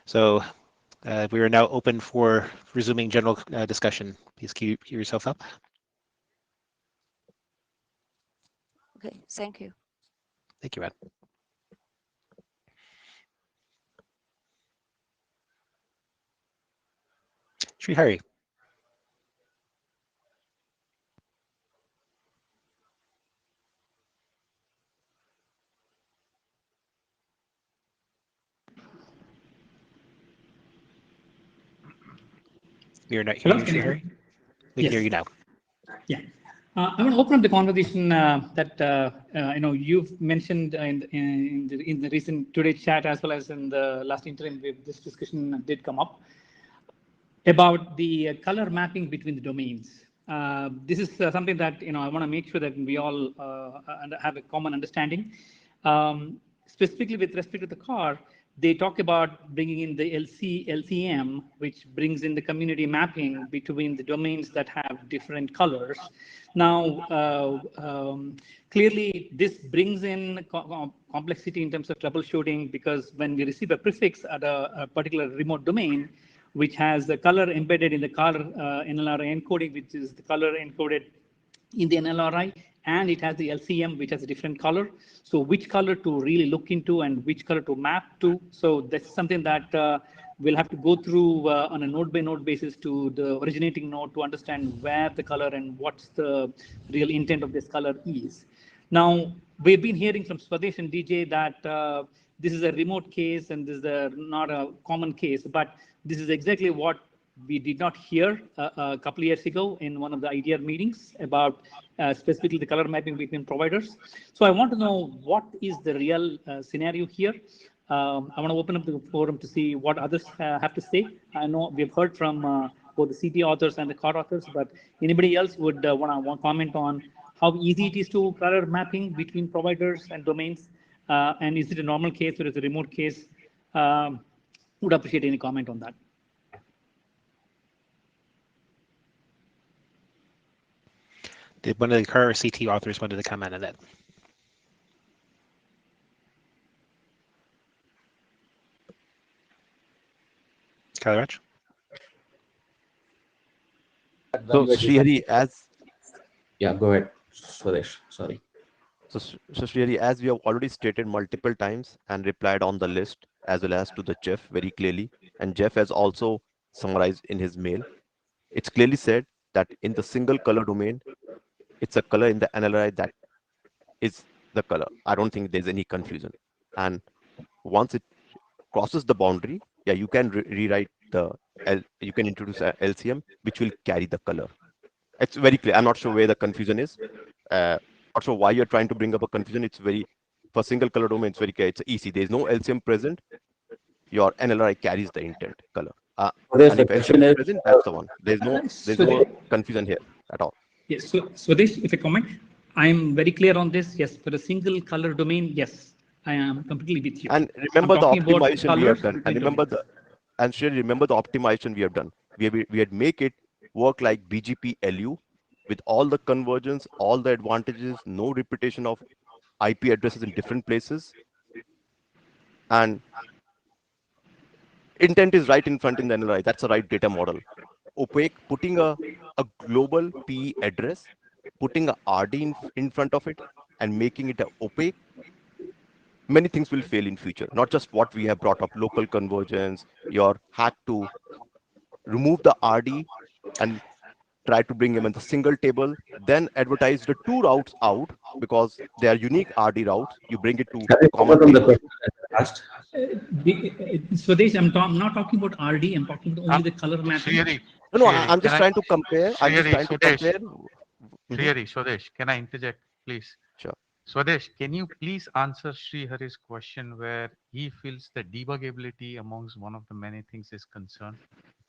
So we are now open for resuming general discussion. Please queue yourself up. Okay, thank you. Thank you, Ed. Srihari. We are not hearing you, Srihari. We can hear you now. Yeah. I want to open up the conversation that you've mentioned in the recent today's chat as well as in the last interim. This discussion did come up about the color mapping between the domains. This is something that I want to make sure that we all have a common understanding. Specifically with respect to the car, they talk about bringing in the LCM, which brings in the community mapping between the domains that have different colors. Now, clearly, this brings in complexity in terms of troubleshooting, because when we receive a prefix at a particular remote domain, which has the color embedded in the color NLRI encoding, which is the color encoded in the NLRI, and it has the LCM, which has a different color. So which color to really look into and which color to map to. So that's something that we'll have to go through on a node by node basis to the originating node to understand where the color and what's the real intent of this color is. Now, we've been hearing from Swadesh and DJ that this is a remote case and this is not a common case, but this is exactly what we did not hear a couple of years ago in one of the IDR meetings about specifically the color mapping between providers. So I want to know what is the real scenario here. I want to open up the forum to see what others have to say. I know we've heard from both the CT authors and the COR authors, but anybody else would want to comment on how easy it is to color mapping between providers and domains, and is it a normal case or is it a remote case? Would appreciate any comment on that. Did one of the COR or CT authors wanted to comment on that? Kalaraj? So Srihari, go ahead, Swadesh. Sorry. So Srihari, as we have already stated multiple times and replied on the list as well as to the Jeff very clearly, and Jeff has also summarized in his mail, it's clearly said that in the single color domain, it's a color in the NLRI that is the color. I don't think there's any confusion. And once it crosses the boundary, yeah, you can rewrite you can introduce a LCM which will carry the color. It's very clear. I'm not sure where the confusion is. Not sure why you're trying to bring up a confusion. It's very, for single color domain, it's very clear. It's easy. There's no LCM present. Your NLRI carries the intent color. And if LCM is present, that's the one. There's no confusion here at all. Yes. So Swadesh, if I comment, I'm very clear on this. Yes, for a single color domain, yes, I am completely with you. And remember the optimization we have done. And remember the optimization we have done. We had make it work like BGP LU with all the convergence, all the advantages, no repetition of IP addresses in different places, and intent is right in front in the NLRI. That's the right data model. Opaque, putting a global PE address, putting a RD in front of it, and making it a opaque, many things will fail in future. Not just what we have brought up, local convergence, your hack to remove the RD and try to bring them in the single table, then advertise the two routes out because they are unique RD routes. You bring it to Have you common forgotten the table. question I asked? Swadesh, I'm not talking about RD. I'm talking about only the color mapping. Srihari, No, Srihari, I'm just can I? trying to compare. I'm just Srihari, trying to Swadesh, compare. Srihari, Swadesh, can I interject, please? Sure. Swadesh, can you please answer Srihari's question where he feels the debuggability amongst one of the many things is concerned?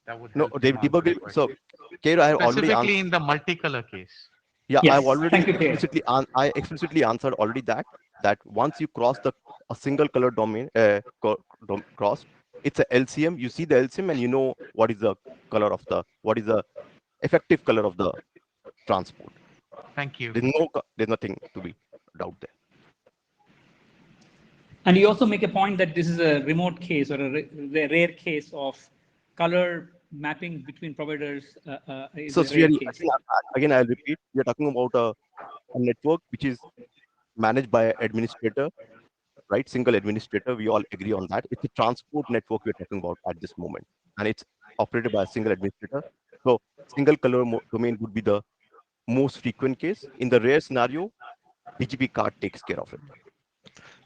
That would No, help they him answer the debug. So, question. Kairo, I have already Specifically answered. in the multicolor case. Yeah, I've Yes, already thank you, Pierre. I explicitly answered already that once you cross a single color domain crossed, it's a LCM. You see the LCM and you know what is the color of what is the effective color of the transport. Thank you. There's nothing to be doubt there. And you also make a point that this is a remote case or a rare case of color mapping between providers is So a rare Srihari, case. again, I'll repeat. We are talking about a network which is managed by an administrator, right? Single administrator. We all agree on that. It's a transport network we're talking about at this moment, and it's operated by a single administrator. So single color domain would be the most frequent case. In the rare scenario, BGP card takes care of it.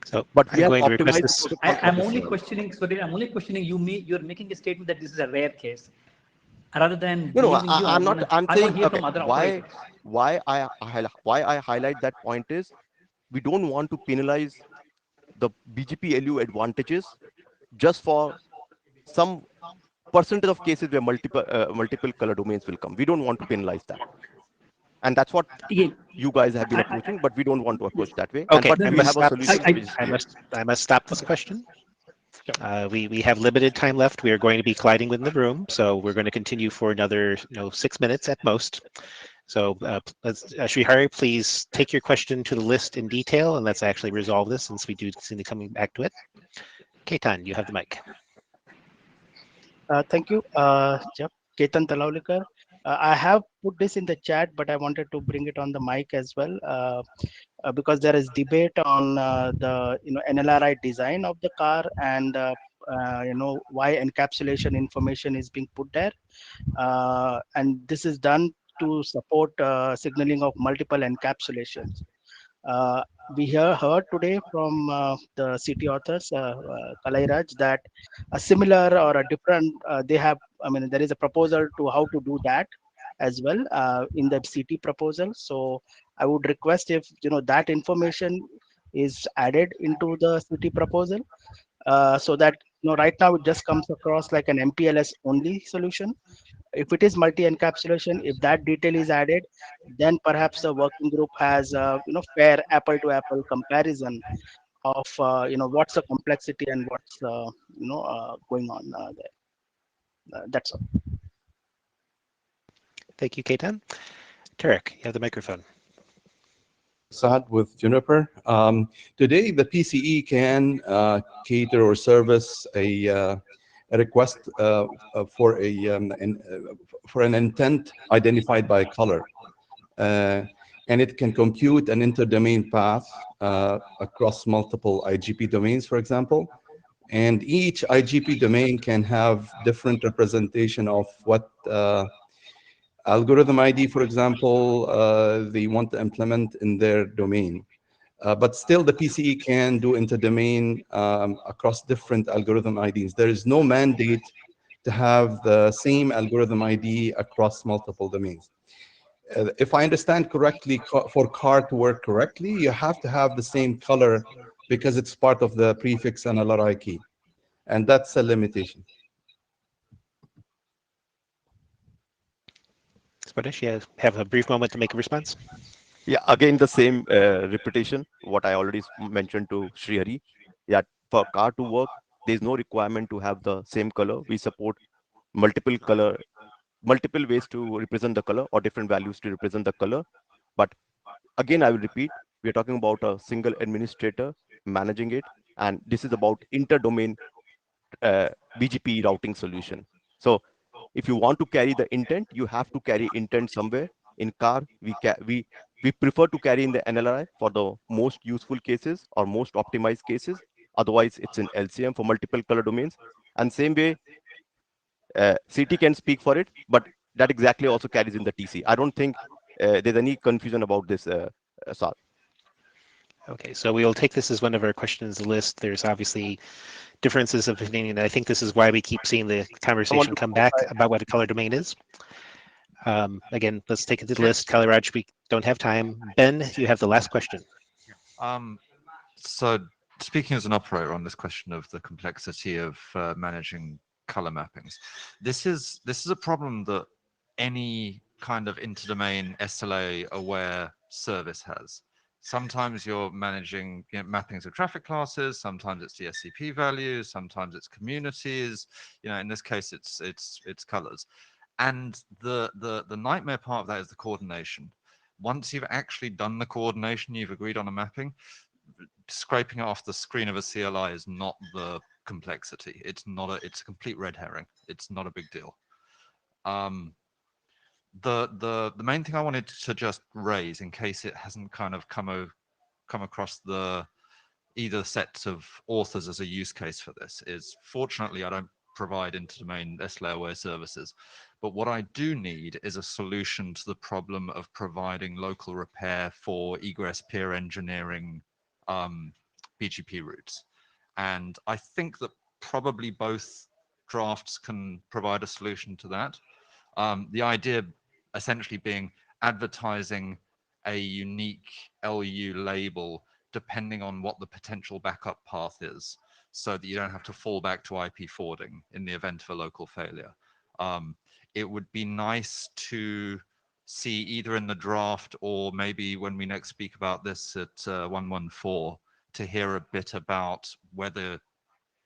So But we I'm have going to request optimized the this. protocol for I'm this only scenario. questioning, Swadesh, I'm only questioning you. You're making a statement that this is a rare case, rather than No, believing you. I'm not. I'm I want saying to hear okay. from other operators. Why I highlight that point is we don't want to penalize the BGP LU advantages just for some percentage of cases where multiple color domains will come. We don't want to penalize that, and that's what Again, you guys have been approaching. But we don't want to approach that way. Okay, But I we must have a stop. solution which is clear. I must stop this question. We have limited time left. We are going to be colliding within the room, so we're going to continue for another 6 minutes at most. So Srihari, please take your question to the list in detail, and let's actually resolve this since we do seem to be coming back to it. Ketan, you have the mic. Thank you, Jeff. Ketan Talaulikar. I have put this in the chat, but I wanted to bring it on the mic as well because there is debate on the NLRI design of the car and why encapsulation information is being put there, and this is done to support signaling of multiple encapsulations. We heard today from the city authors, Kalairaj, that a similar or a different, there is a proposal to how to do that as well in the city proposal. So I would request if that information is added into the city proposal so that right now it just comes across like an MPLS only solution. If it is multi-encapsulation, if that detail is added, then perhaps the working group has fair apple-to-apple comparison of what's the complexity and what's going on there. That's all. Thank you, Ketan. Tarek, you have the microphone. Saad with Juniper. Today, the PCE can cater or service a request for an intent identified by color, and it can compute an interdomain path across multiple IGP domains, for example. And each IGP domain can have different representation of what algorithm ID, for example, they want to implement in their domain. But still, the PCE can do interdomain across different algorithm IDs. There is no mandate to have the same algorithm ID across multiple domains. If I understand correctly, for CAR to work correctly, you have to have the same color because it's part of the prefix and LRI key. And that's a limitation. Swadesh, you have a brief moment to make a response. Yeah, again, the same repetition, what I already mentioned to Srihari. Yeah, for car to work, there's no requirement to have the same color. We support multiple ways to represent the color or different values to represent the color. But again, I will repeat, We're talking about a single administrator managing it, and this is about inter-domain BGP routing solution. So if you want to carry the intent, you have to carry intent somewhere. In car, we prefer to carry in the NLRI for the most useful cases or most optimized cases. Otherwise, it's in LCM for multiple color domains. And same way, CT can speak for it, but that exactly also carries in the TC. I don't think there's any confusion about this, Saad. Okay, so we will take this as one of our questions list. There's obviously differences of opinion. I think this is why we keep seeing the conversation come back about what a color domain is. Again, let's take it to the list. Kaliraj, we don't have time. Ben, you have the last question. So speaking as an operator on this question of the complexity of managing color mappings, this is a problem that any kind of interdomain SLA aware service has. Sometimes you're managing mappings of traffic classes, sometimes it's DSCP values, sometimes it's communities, in this case it's colors. And the nightmare part of that is the coordination. Once you've actually done the coordination, you've agreed on a mapping, scraping it off the screen of a CLI is not the complexity. It's a complete red herring. It's not a big deal. The main thing I wanted to just raise, in case it hasn't kind of come across either sets of authors as a use case for this, is fortunately I don't provide interdomain SLA-aware services, but what I do need is a solution to the problem of providing local repair for egress peer engineering BGP routes. And I think that probably both drafts can provide a solution to that. The idea essentially being advertising a unique LU label depending on what the potential backup path is, so that you don't have to fall back to IP forwarding in the event of a local failure. It would be nice to see either in the draft or maybe when we next speak about this at 114 to hear a bit about whether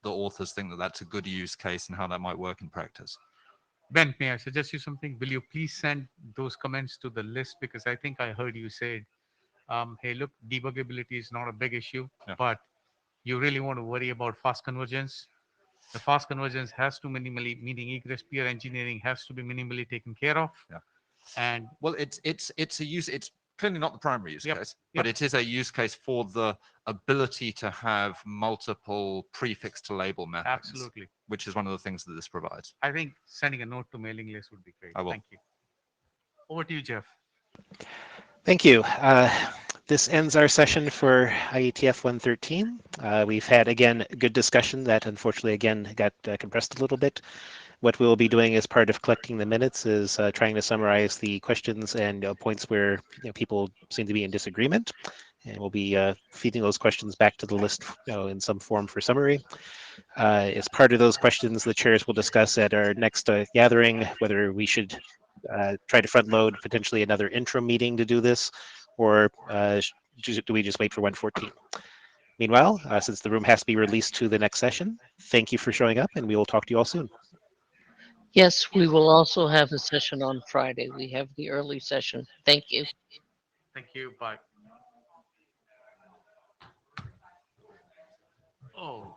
the authors think that that's a good use case and how that might work in practice. Ben, may I suggest you something? Will you please send those comments to the list? Because I think I heard you say, hey, look, debuggability is not a big issue, but you really want to worry about fast convergence. The fast convergence has to minimally, meaning egress peer engineering has to be minimally taken care of. Yeah. And well, it's clearly not the primary use case, but it is a use case for the ability to have multiple prefix to label mappings. Absolutely. Which is one of the things that this provides. I think sending a note to mailing list would be great. I will. Thank you. Over to you, Jeff. Thank you. This ends our session for IETF 113. We've had, again, good discussion that unfortunately, again, got compressed a little bit. What we'll be doing as part of collecting the minutes is trying to summarize the questions and points where people seem to be in disagreement. And we'll be feeding those questions back to the list in some form for summary. As part of those questions, the chairs will discuss at our next gathering whether we should try to front load potentially another interim meeting to do this, or do we just wait for 114? Meanwhile, since the room has to be released to the next session, thank you for showing up, and we will talk to you all soon. Yes, we will also have a session on Friday. We have the early session. Thank you. Thank you. Bye. Oh.